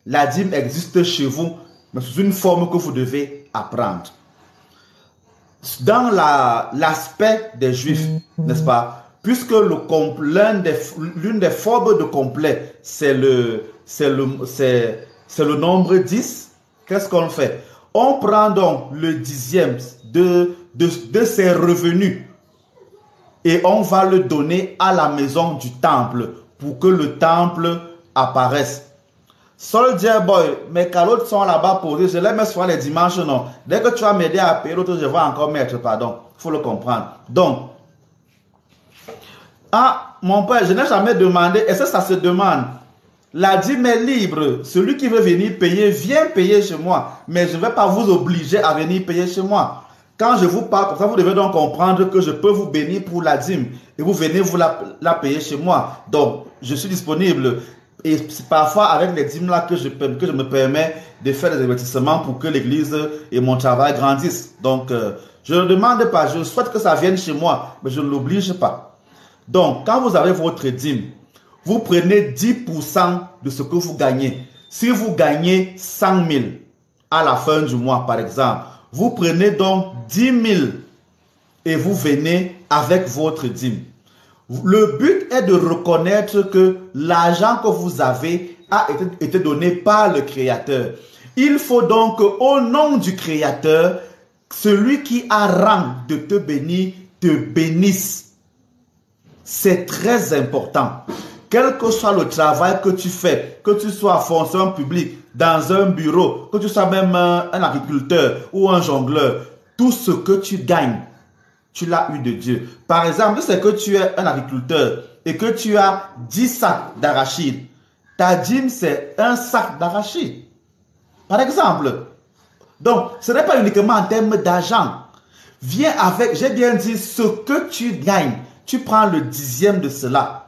S1: la dîme existe chez vous, mais sous une forme que vous devez apprendre. Dans l'aspect des Juifs, n'est-ce pas? Puisque l'une des formes de complet, c'est le nombre 10, qu'est-ce qu'on fait? On prend donc le 10e de ses revenus et on va le donner à la maison du temple pour que le temple apparaisse. Soldier Boy, mes calottes sont là-bas posées, je les mets souvent les dimanches, non. Dès que tu vas m'aider à payer l'autre, je vais encore mettre, pardon. Il faut le comprendre. Donc, mon père, je n'ai jamais demandé, est-ce que ça se demande? La dîme est libre. Celui qui veut venir payer, vient payer chez moi. Mais je ne vais pas vous obliger à venir payer chez moi. Quand je vous parle comme ça, vous devez donc comprendre que je peux vous bénir pour la dîme. Et vous venez vous la payer chez moi. Donc, je suis disponible. Et c'est parfois avec les dîmes là que je me permets de faire des investissements pour que l'église et mon travail grandissent. Donc, je ne demande pas. Je souhaite que ça vienne chez moi. Mais je ne l'oblige pas. Donc, quand vous avez votre dîme, vous prenez 10% de ce que vous gagnez. Si vous gagnez 100 000 à la fin du mois, par exemple, vous prenez donc 10 000 et vous venez avec votre dîme. Le but est de reconnaître que l'argent que vous avez a été donné par le Créateur. Il faut donc au nom du Créateur, celui qui a rang de te bénir, te bénisse. C'est très important. Quel que soit le travail que tu fais, que tu sois fonctionnaire public, dans un bureau, que tu sois même un agriculteur ou un jongleur, tout ce que tu gagnes, tu l'as eu de Dieu. Par exemple, c'est que tu es un agriculteur et que tu as 10 sacs d'arachide, ta dîme, c'est un sac d'arachide. Par exemple. Donc, ce n'est pas uniquement en termes d'argent. Viens avec, j'ai bien dit, ce que tu gagnes, tu prends le 10e de cela.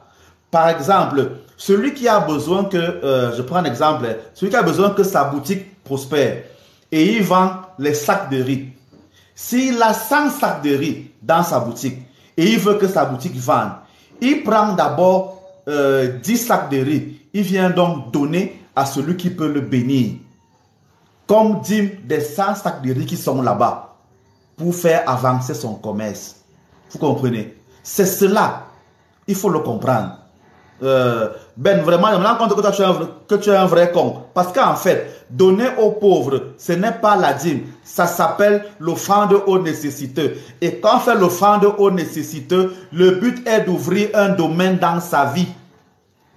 S1: Par exemple, celui qui a besoin que, je prends un exemple, celui qui a besoin que sa boutique prospère et il vend les sacs de riz. S'il a 100 sacs de riz dans sa boutique et il veut que sa boutique vende, il prend d'abord 10 sacs de riz. Il vient donc donner à celui qui peut le bénir. Comme dîme des 100 sacs de riz qui sont là-bas pour faire avancer son commerce. Vous comprenez? C'est cela. Il faut le comprendre. Ben, vraiment, je me rends compte que tu es un vrai con. Parce qu'en fait, donner aux pauvres, ce n'est pas la dîme. Ça s'appelle l'offrande aux nécessiteux. Et quand on fait l'offrande aux nécessiteux, le but est d'ouvrir un domaine dans sa vie.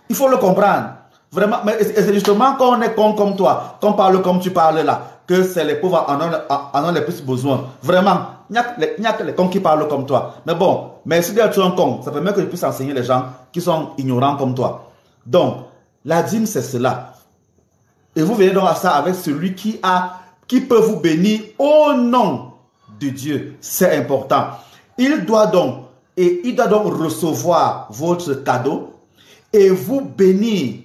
S1: Il faut le comprendre. Vraiment, mais c'est justement quand on est con comme toi, qu'on parle comme tu parles là, que c'est les pauvres en ont le plus besoin. Vraiment, il n'y a que les cons qui parlent comme toi. Mais bon, merci d'être un con. Ça permet que je puisse enseigner les gens qui sont ignorants comme toi. Donc, la dîme, c'est cela. Et vous venez donc à ça avec celui qui peut vous bénir au nom de Dieu. C'est important. Il doit donc recevoir votre cadeau et vous bénir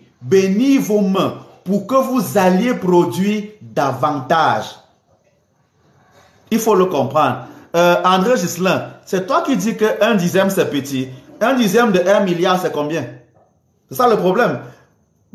S1: vos mains pour que vous alliez produire davantage. Il faut le comprendre. André Gislain, c'est toi qui dis que 1/10 c'est petit. 1/10 de 1 milliard c'est combien? C'est ça le problème.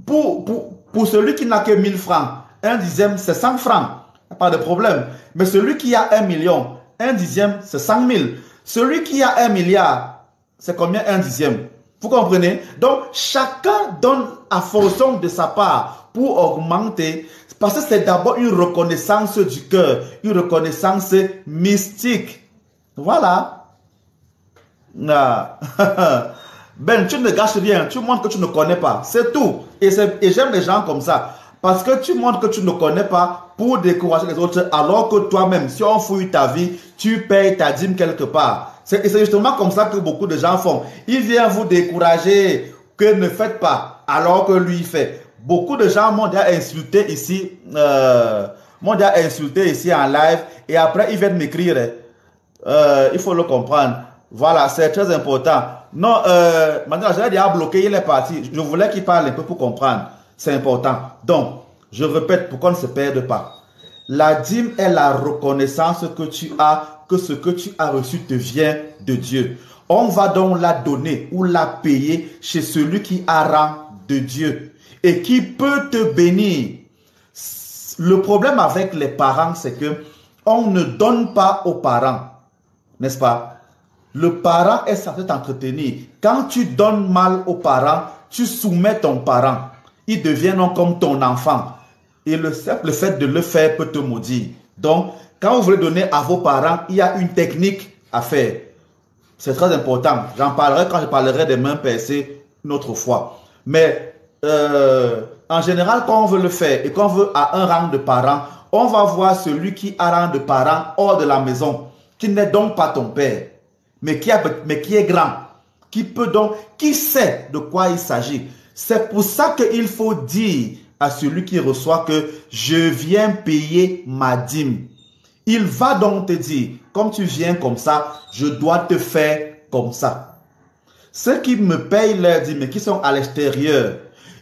S1: Pour celui qui n'a que 1000 francs, 1/10 c'est 100 francs. Pas de problème. Mais celui qui a 1 million, 1/10 c'est 100 000. Celui qui a 1 milliard, c'est combien 1/10? Vous comprenez? Donc, chacun donne à fonction de sa part pour augmenter, parce que c'est d'abord une reconnaissance du cœur, une reconnaissance mystique. Voilà. Ben, tu ne gâches rien, tu montres que tu ne connais pas, c'est tout. Et j'aime les gens comme ça, parce que tu montres que tu ne connais pas pour décourager les autres, alors que toi-même, si on fouille ta vie, tu payes ta dîme quelque part. C'est justement comme ça que beaucoup de gens font. Il vient vous décourager que ne faites pas, alors que lui fait. Beaucoup de gens m'ont déjà insulté ici, en live, et après ils viennent m'écrire. Il faut le comprendre. Voilà, c'est très important. Non, maintenant j'avais déjà bloqué, il est parti. Je voulais qu'il parle un peu pour comprendre. C'est important. Donc, je répète pour qu'on ne se perde pas. La dîme est la reconnaissance que tu as, que ce que tu as reçu te vient de Dieu. On va donc la donner ou la payer chez celui qui a rang de Dieu et qui peut te bénir. Le problème avec les parents, c'est que on ne donne pas aux parents, n'est-ce pas? Le parent est censé t'entretenir. Quand tu donnes mal aux parents, tu soumets ton parent. Il devient donc comme ton enfant. Et le simple fait de le faire peut te maudire. Donc, quand vous voulez donner à vos parents, il y a une technique à faire. C'est très important. J'en parlerai quand je parlerai des mains percées une autre fois. Mais en général, quand on veut le faire et qu'on veut à un rang de parent, on va voir celui qui a rang de parent hors de la maison, qui n'est donc pas ton père, mais qui est grand, qui sait de quoi il s'agit. C'est pour ça qu'il faut dire à celui qui reçoit que je viens payer ma dîme. Il va donc te dire, comme tu viens comme ça, je dois te faire comme ça. Ceux qui me payent leur dîme, mais qui sont à l'extérieur,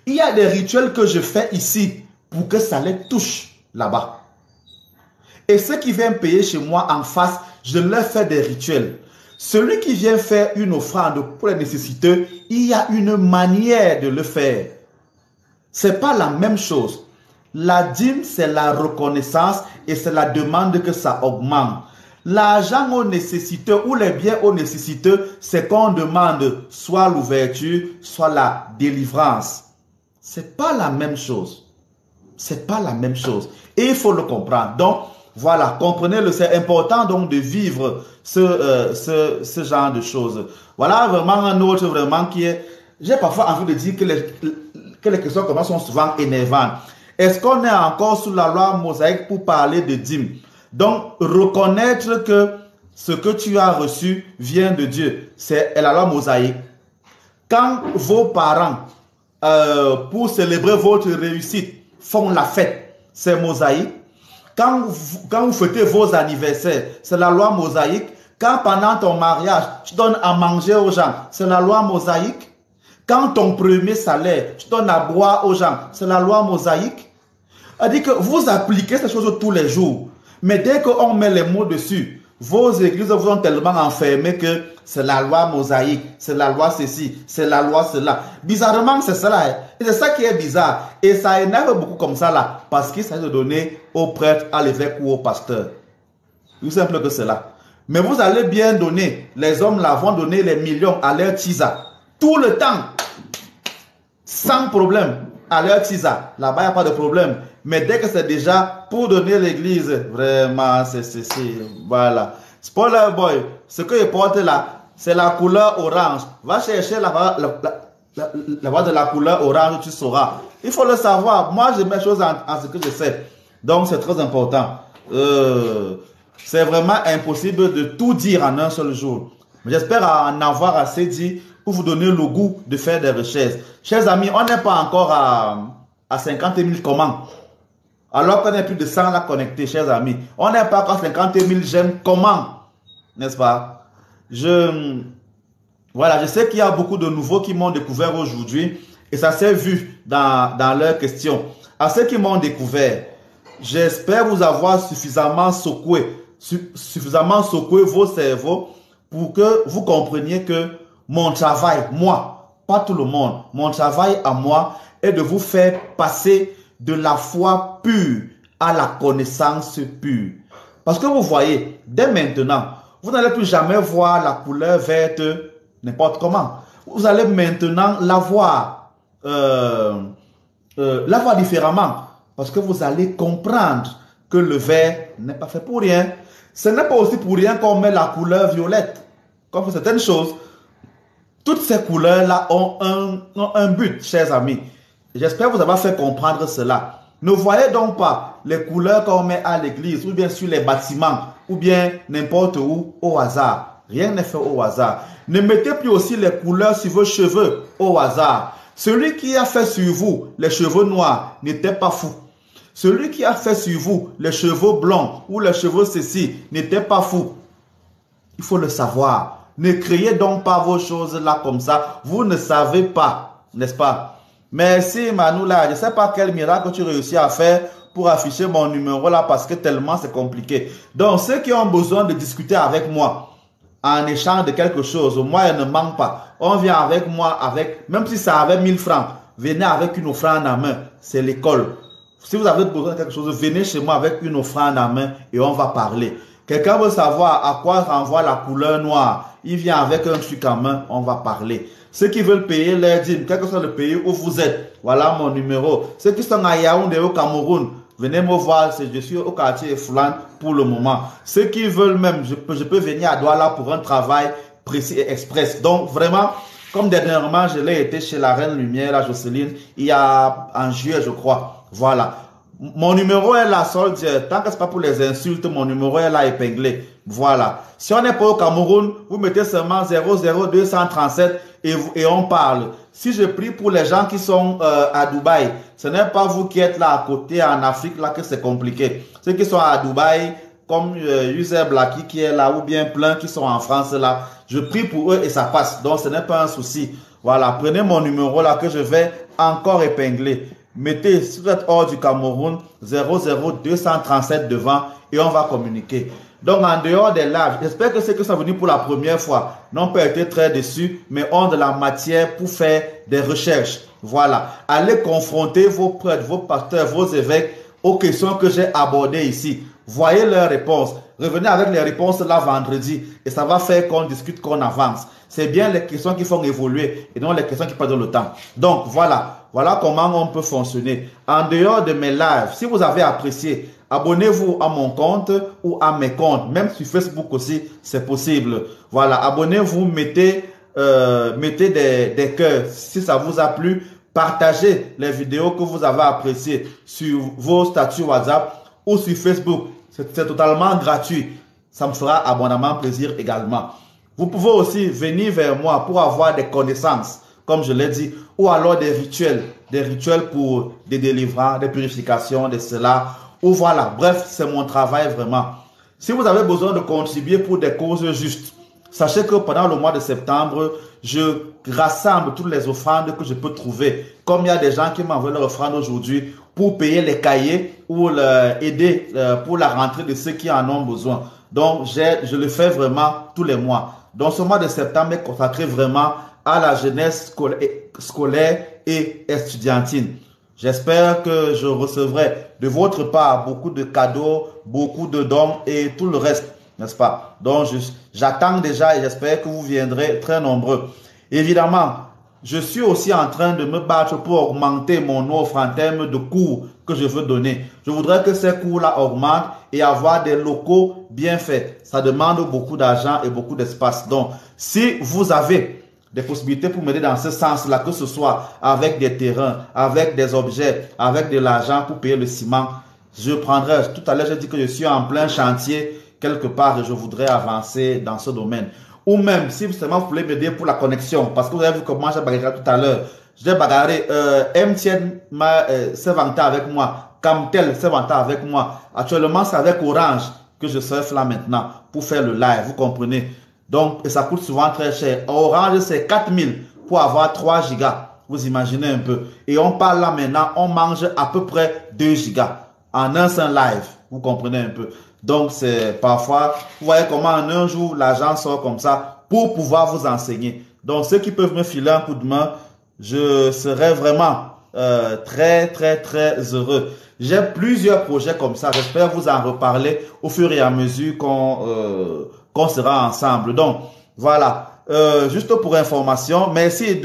S1: il y a des rituels que je fais ici pour que ça les touche là-bas. Et ceux qui viennent payer chez moi en face, je leur fais des rituels. Celui qui vient faire une offrande pour les nécessiteux, il y a une manière de le faire. C'est pas la même chose. La dîme, c'est la reconnaissance et c'est la demande que ça augmente. L'argent aux nécessiteux ou les biens aux nécessiteux, c'est qu'on demande soit l'ouverture, soit la délivrance. C'est pas la même chose. C'est pas la même chose. Et il faut le comprendre. Donc, voilà, comprenez-le, c'est important donc de vivre ce genre de choses. Voilà vraiment un autre vraiment qui est... J'ai parfois envie de dire que les questions comme ça sont souvent énervantes. Est-ce qu'on est encore sous la loi mosaïque pour parler de dîme? Donc, reconnaître que ce que tu as reçu vient de Dieu, c'est la loi mosaïque. Quand vos parents, pour célébrer votre réussite, font la fête, c'est mosaïque. Quand vous fêtez vos anniversaires, c'est la loi mosaïque. Quand pendant ton mariage, tu donnes à manger aux gens, c'est la loi mosaïque. Quand ton premier salaire, tu donnes à boire aux gens, c'est la loi mosaïque. C'est-à-dire que vous appliquez ces choses tous les jours. Mais dès qu'on met les mots dessus, vos églises vous ont tellement enfermé que c'est la loi mosaïque, c'est la loi ceci, c'est la loi cela. Bizarrement, c'est cela. Hein. Et c'est ça qui est bizarre. Et ça énerve beaucoup comme ça là. Parce qu'il s'agit de donner au prêtre, à l'évêque ou au pasteur. Plus simple que cela. Mais vous allez bien donner. Les hommes là vont donner les millions à leur tisa. Tout le temps. Sans problème. À leur tisa. Là-bas, il n'y a pas de problème. Mais dès que c'est déjà pour donner l'église, vraiment, c'est voilà. Spoiler boy, ce que je porte là, c'est la couleur orange. Va chercher la voie de la couleur orange, tu sauras. Il faut le savoir. Moi, je mets les choses en ce que je sais. Donc, c'est très important. C'est vraiment impossible de tout dire en un seul jour. J'espère en avoir assez dit pour vous donner le goût de faire des recherches. Chers amis, on n'est pas encore à 50 000 comment. Alors qu'on est plus de 100 là connectés, chers amis. On n'est pas encore à 50 000 j'aime comment. N'est-ce pas? Voilà, je sais qu'il y a beaucoup de nouveaux qui m'ont découvert aujourd'hui. Et ça s'est vu dans leurs questions. À ceux qui m'ont découvert, j'espère vous avoir suffisamment secoué vos cerveaux pour que vous compreniez que mon travail, moi, pas tout le monde, mon travail à moi est de vous faire passer de la foi pure à la connaissance pure. Parce que vous voyez, dès maintenant, vous n'allez plus jamais voir la couleur verte n'importe comment. Vous allez maintenant la voir différemment. Parce que vous allez comprendre que le vert n'est pas fait pour rien. Ce n'est pas aussi pour rien qu'on met la couleur violette. Comme pour certaines choses, toutes ces couleurs-là ont un but, chers amis. J'espère vous avoir fait comprendre cela. Ne voyez donc pas les couleurs qu'on met à l'église, ou bien sur les bâtiments, ou bien n'importe où, au hasard. Rien n'est fait au hasard. Ne mettez plus aussi les couleurs sur vos cheveux au hasard. Celui qui a fait sur vous les cheveux noirs n'était pas fou. Celui qui a fait sur vous les cheveux blancs ou les cheveux ceci n'était pas fou. Il faut le savoir. Ne créez donc pas vos choses là comme ça. Vous ne savez pas, n'est-ce pas? Merci Manoula. Je ne sais pas quel miracle tu réussis à faire pour afficher mon numéro là parce que tellement c'est compliqué. Donc ceux qui ont besoin de discuter avec moi en échange de quelque chose, moi il ne manque pas. On vient avec moi même si ça avait 1000 francs, venez avec une offrande en main. C'est l'école. Si vous avez besoin de quelque chose, venez chez moi avec une offrande en main et on va parler. Quelqu'un veut savoir à quoi renvoie la couleur noire. Il vient avec un truc en main, on va parler. Ceux qui veulent payer leur dîme, quel que soit le pays où vous êtes, voilà mon numéro. Ceux qui sont à Yaoundé au Cameroun, venez me voir, je suis au quartier Foulan pour le moment. Ceux qui veulent même, je peux venir à Douala pour un travail précis et express. Donc vraiment, comme dernièrement, je l'ai été chez la Reine Lumière, la Jocelyne, il y a en juillet, je crois. Voilà. Mon numéro est là, solde. Tant que ce n'est pas pour les insultes, mon numéro est là épinglé. Voilà. Si on n'est pas au Cameroun, vous mettez seulement 00237 et on parle. Si je prie pour les gens qui sont à Dubaï, ce n'est pas vous qui êtes là à côté en Afrique là que c'est compliqué. Ceux qui sont à Dubaï, comme User Blacky qui est là, ou bien plein qui sont en France là, je prie pour eux et ça passe. Donc ce n'est pas un souci. Voilà, prenez mon numéro là que je vais encore épingler. Mettez, si vous êtes hors du Cameroun, 00237 devant et on va communiquer. Donc, en dehors des lives, j'espère que ceux qui sont venus pour la première fois n'ont pas été très déçus, mais ont de la matière pour faire des recherches. Voilà. Allez confronter vos prêtres, vos pasteurs, vos évêques aux questions que j'ai abordées ici. Voyez leurs réponses. Revenez avec les réponses là vendredi et ça va faire qu'on discute, qu'on avance. C'est bien les questions qui font évoluer et non les questions qui perdent le temps. Donc, voilà. Voilà comment on peut fonctionner. En dehors de mes lives, si vous avez apprécié, abonnez-vous à mon compte ou à mes comptes. Même sur Facebook aussi, c'est possible. Voilà, abonnez-vous, mettez des cœurs si ça vous a plu. Partagez les vidéos que vous avez appréciées sur vos statuts WhatsApp ou sur Facebook. C'est totalement gratuit. Ça me fera abondamment plaisir également. Vous pouvez aussi venir vers moi pour avoir des connaissances. comme je l'ai dit, ou alors des rituels pour des délivrances, des purifications, de cela, ou voilà, bref, c'est mon travail vraiment. Si vous avez besoin de contribuer pour des causes justes, sachez que pendant le mois de septembre, je rassemble toutes les offrandes que je peux trouver. Comme il y a des gens qui m'envoient leur offrande aujourd'hui pour payer les cahiers ou aider pour la rentrée de ceux qui en ont besoin. Donc, je le fais vraiment tous les mois. Donc, ce mois de septembre est consacré vraiment à la jeunesse scolaire et estudiantine. J'espère que je recevrai de votre part beaucoup de cadeaux, beaucoup de dons et tout le reste, n'est-ce pas? Donc, j'attends déjà et j'espère que vous viendrez très nombreux. Évidemment, je suis aussi en train de me battre pour augmenter mon offre en termes de cours que je veux donner. Je voudrais que ces cours-là augmentent et avoir des locaux bien faits. Ça demande beaucoup d'argent et beaucoup d'espace. Donc, si vous avez des possibilités pour m'aider dans ce sens-là, que ce soit avec des terrains, avec des objets, avec de l'argent pour payer le ciment, je prendrai. Tout à l'heure, j'ai dit que je suis en plein chantier quelque part et je voudrais avancer dans ce domaine. Ou même, si seulement vous voulez m'aider pour la connexion, parce que vous avez vu comment j'ai bagarré tout à l'heure. J'ai bagarré, MTN s'est vanté avec moi, Camtel s'est vanté avec moi. Actuellement, c'est avec Orange que je surfe là maintenant pour faire le live, vous comprenez? Donc, et ça coûte souvent très cher. Orange, c'est 4000 pour avoir 3 gigas. Vous imaginez un peu. Et on parle là maintenant, on mange à peu près 2 gigas en un seul live. Vous comprenez un peu. Donc, c'est parfois, vous voyez comment en un jour, l'argent sort comme ça pour pouvoir vous enseigner. Donc, ceux qui peuvent me filer un coup de main, je serai vraiment très heureux. J'ai plusieurs projets comme ça. J'espère vous en reparler au fur et à mesure qu'on sera ensemble. Donc, voilà. Juste pour information, merci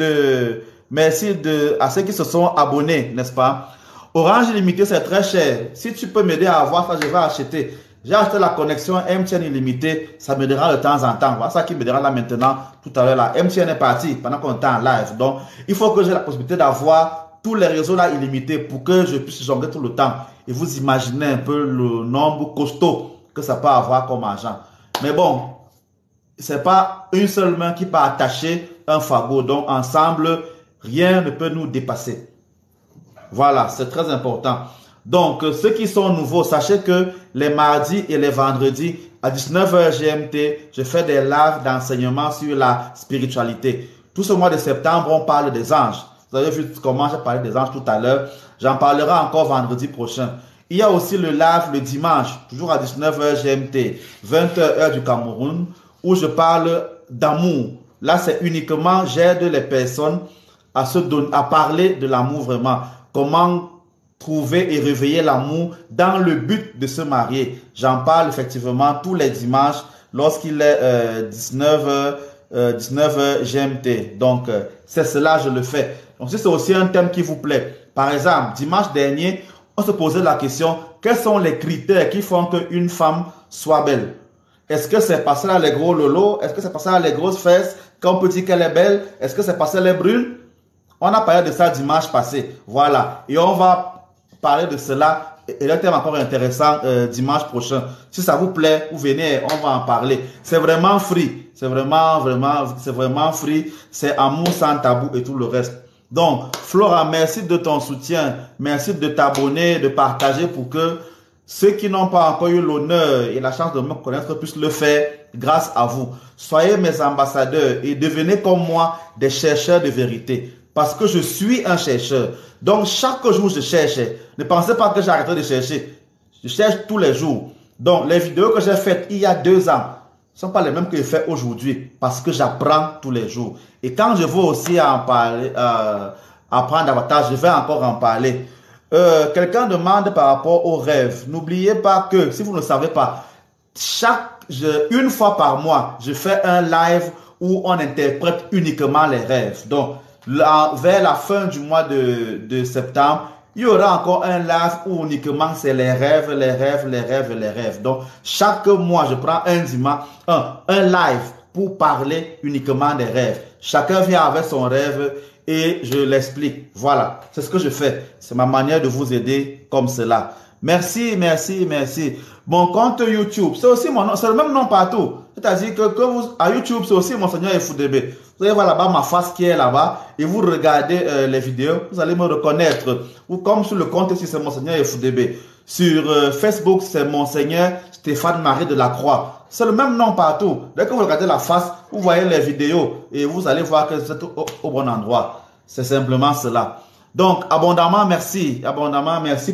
S1: à ceux qui se sont abonnés, n'est-ce pas? Orange Illimité, c'est très cher. Si tu peux m'aider à avoir ça, je vais acheter. J'ai acheté la connexion MTN Illimité, ça m'aidera de temps en temps. Voilà ça qui m'aidera là maintenant, tout à l'heure là. MTN est parti pendant qu'on est en live. Donc, il faut que j'ai la possibilité d'avoir tous les réseaux là illimités pour que je puisse jongler tout le temps. Et vous imaginez un peu le nombre costaud que ça peut avoir comme argent. Mais bon, c'est pas une seule main qui peut attacher un fagot. Donc, ensemble, rien ne peut nous dépasser. Voilà, c'est très important. Donc, ceux qui sont nouveaux, sachez que les mardis et les vendredis, à 19h GMT, je fais des lives d'enseignement sur la spiritualité. Tout ce mois de septembre, on parle des anges. Vous avez vu comment j'ai parlé des anges tout à l'heure. J'en parlerai encore vendredi prochain. Il y a aussi le live le dimanche, toujours à 19h GMT, 20h heure du Cameroun, où je parle d'amour. Là, c'est uniquement, j'aide les personnes à parler de l'amour vraiment. Comment trouver et réveiller l'amour dans le but de se marier. J'en parle effectivement tous les dimanches lorsqu'il est 19h GMT. Donc, c'est cela, je le fais. Donc, si c'est aussi un thème qui vous plaît. Par exemple, dimanche dernier, on se posait la question, quels sont les critères qui font qu'une femme soit belle? Est-ce que c'est parce qu'elle a les gros lolos? Est-ce que c'est parce qu'elle a les grosses fesses? Qu'on peut dire qu'elle est belle? Est-ce que c'est parce qu'elle est brune? On a parlé de ça dimanche passé. Voilà. Et on va parler de cela et le thème encore intéressant dimanche prochain. Si ça vous plaît, vous venez, on va en parler. C'est vraiment free. C'est vraiment free. C'est amour sans tabou et tout le reste. Donc, Flora, merci de ton soutien. Merci de t'abonner, de partager pour que ceux qui n'ont pas encore eu l'honneur et la chance de me connaître puissent le faire grâce à vous. Soyez mes ambassadeurs et devenez comme moi des chercheurs de vérité. Parce que je suis un chercheur. Donc, chaque jour, je cherche. Ne pensez pas que j'arrêterai de chercher. Je cherche tous les jours. Donc, les vidéos que j'ai faites il y a 2 ans ne sont pas les mêmes que je fais aujourd'hui. Parce que j'apprends tous les jours. Et quand je veux aussi en parler, apprendre davantage, je vais encore en parler. Quelqu'un demande par rapport aux rêves. N'oubliez pas que, si vous ne le savez pas, une fois par mois, je fais un live où on interprète uniquement les rêves. Donc, vers la fin du mois de septembre, il y aura encore un live où uniquement c'est les rêves. Donc, chaque mois, je prends un dimanche, un live pour parler uniquement des rêves. Chacun vient avec son rêve et je l'explique. Voilà, c'est ce que je fais. C'est ma manière de vous aider comme cela. Merci. Mon compte YouTube, c'est aussi mon nom, c'est le même nom partout. C'est-à-dire que vous, à YouTube, c'est aussi Monseigneur FDB. Vous allez voir là-bas ma face qui est là-bas et vous regardez les vidéos, vous allez me reconnaître. Ou comme sur le compte ici, c'est Monseigneur FDB. Sur Facebook, c'est Monseigneur Stéphane-Marie de la Croix. C'est le même nom partout. Dès que vous regardez la face, vous voyez les vidéos et vous allez voir que vous êtes au bon endroit. C'est simplement cela. Donc, abondamment merci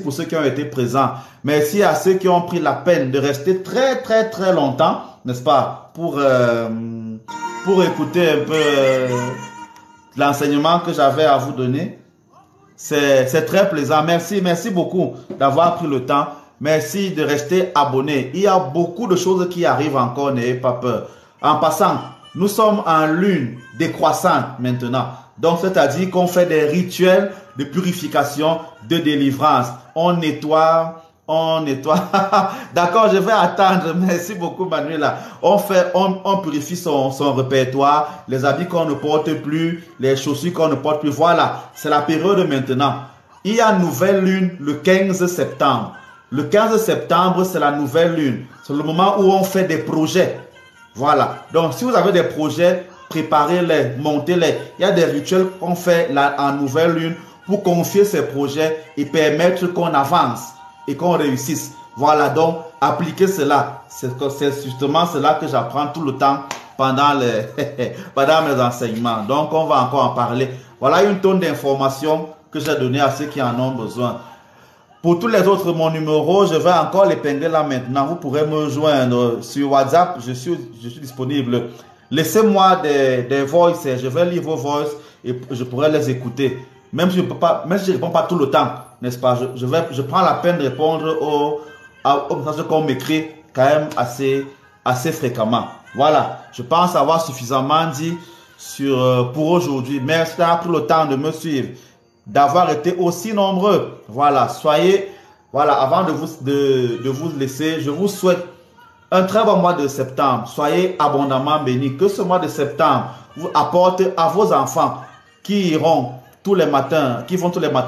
S1: pour ceux qui ont été présents. Merci à ceux qui ont pris la peine de rester très longtemps, n'est-ce pas, pour écouter un peu l'enseignement que j'avais à vous donner. C'est très plaisant. Merci beaucoup d'avoir pris le temps. Merci de rester abonné. Il y a beaucoup de choses qui arrivent encore, n'ayez pas peur. En passant, nous sommes en lune décroissante maintenant. Donc, c'est-à-dire qu'on fait des rituels de purification, de délivrance. On nettoie. D'accord, je vais attendre. Merci beaucoup, Manuela. On purifie son répertoire, les habits qu'on ne porte plus, les chaussures qu'on ne porte plus. Voilà, c'est la période maintenant. Il y a nouvelle lune le 15 septembre. Le 15 septembre, c'est la nouvelle lune. C'est le moment où on fait des projets. Voilà. Donc, si vous avez des projets, préparez-les, montez-les. Il y a des rituels qu'on fait là, en nouvelle lune pour confier ces projets et permettre qu'on avance et qu'on réussisse. Voilà, donc, appliquez cela. C'est justement cela que j'apprends tout le temps pendant mes enseignements. Donc, on va encore en parler. Voilà une tonne d'informations que j'ai données à ceux qui en ont besoin. Pour tous les autres, mon numéro, je vais encore l'épingler là maintenant. Vous pourrez me joindre sur WhatsApp. Je suis disponible. Laissez-moi des voices. Je vais lire vos voices et je pourrai les écouter. Même si je ne réponds pas tout le temps, n'est-ce pas? Je prends la peine de répondre aux messages qu'on m'écrit quand même assez fréquemment. Voilà. Je pense avoir suffisamment dit pour aujourd'hui. Merci d'avoir pris le temps de me suivre, d'avoir été aussi nombreux. Voilà, avant de vous laisser, je vous souhaite un très bon mois de septembre. Soyez abondamment bénis. Que ce mois de septembre vous apporte à vos enfants qui vont tous les matins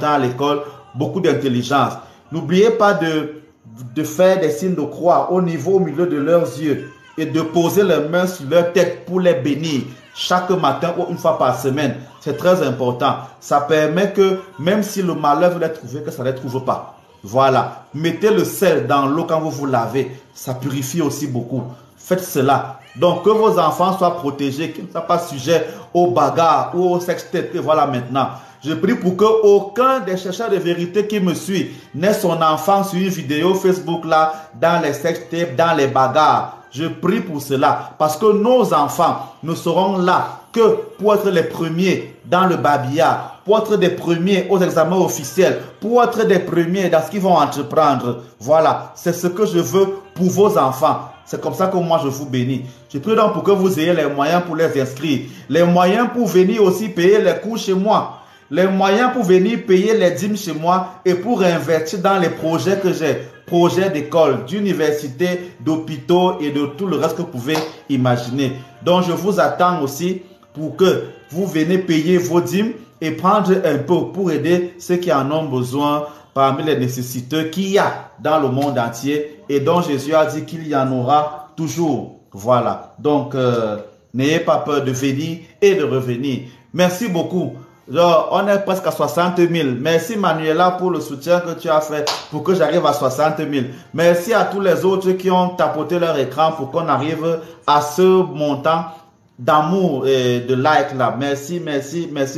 S1: à l'école, beaucoup d'intelligence. N'oubliez pas de faire des signes de croix au milieu de leurs yeux et de poser les mains sur leur tête pour les bénir chaque matin ou une fois par semaine. C'est très important. Ça permet que même si le malheur veut les trouver, que ça ne les trouve pas. Voilà. Mettez le sel dans l'eau quand vous vous lavez. Ça purifie aussi beaucoup. Faites cela. Donc, que vos enfants soient protégés, qu'ils ne soient pas sujets aux bagarres ou aux sextapes. Et voilà maintenant. Je prie pour que aucun des chercheurs de vérité qui me suit n'ait son enfant sur une vidéo Facebook là, dans les sextapes, dans les bagarres. Je prie pour cela. Parce que nos enfants ne seront là que pour être les premiers dans le babillard, pour être des premiers aux examens officiels, pour être des premiers dans ce qu'ils vont entreprendre. Voilà, c'est ce que je veux pour vos enfants. C'est comme ça que moi je vous bénis. Je prie donc pour que vous ayez les moyens pour les inscrire, les moyens pour venir aussi payer les cours chez moi, les moyens pour venir payer les dîmes chez moi et pour investir dans les projets que j'ai. Projets d'école, d'université, d'hôpitaux et de tout le reste que vous pouvez imaginer. Donc je vous attends aussi pour que vous venez payer vos dîmes et prendre un peu pour aider ceux qui en ont besoin parmi les nécessiteux qu'il y a dans le monde entier et dont Jésus a dit qu'il y en aura toujours. Voilà. Donc, n'ayez pas peur de venir et de revenir. Merci beaucoup. Alors, on est presque à 60 000. Merci Manuela pour le soutien que tu as fait pour que j'arrive à 60 000. Merci à tous les autres qui ont tapoté leur écran pour qu'on arrive à ce montant d'amour et de like là. Merci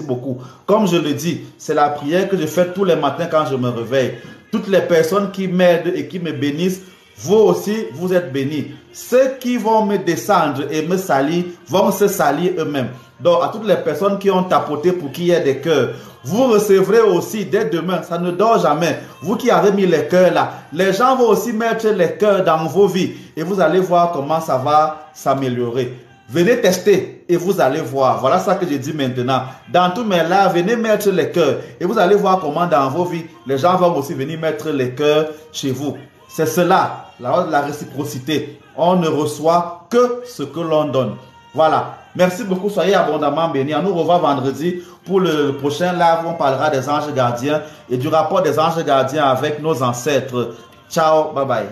S1: beaucoup. Comme je le dis, c'est la prière que je fais tous les matins quand je me réveille. Toutes les personnes qui m'aident et qui me bénissent, vous aussi, vous êtes bénis. Ceux qui vont me descendre et me salir vont se salir eux-mêmes. Donc, à toutes les personnes qui ont tapoté pour qu'il y ait des cœurs, vous recevrez aussi dès demain, ça ne dort jamais. Vous qui avez mis les cœurs là, les gens vont aussi mettre les cœurs dans vos vies et vous allez voir comment ça va s'améliorer. Venez tester et vous allez voir. Voilà ça que je dis maintenant. Dans tous mes lives, venez mettre les cœurs et vous allez voir comment dans vos vies, les gens vont aussi venir mettre les cœurs chez vous. C'est cela, la réciprocité. On ne reçoit que ce que l'on donne. Voilà. Merci beaucoup. Soyez abondamment bénis. On nous revoit vendredi pour le prochain live où on parlera des anges gardiens et du rapport des anges gardiens avec nos ancêtres. Ciao. Bye bye.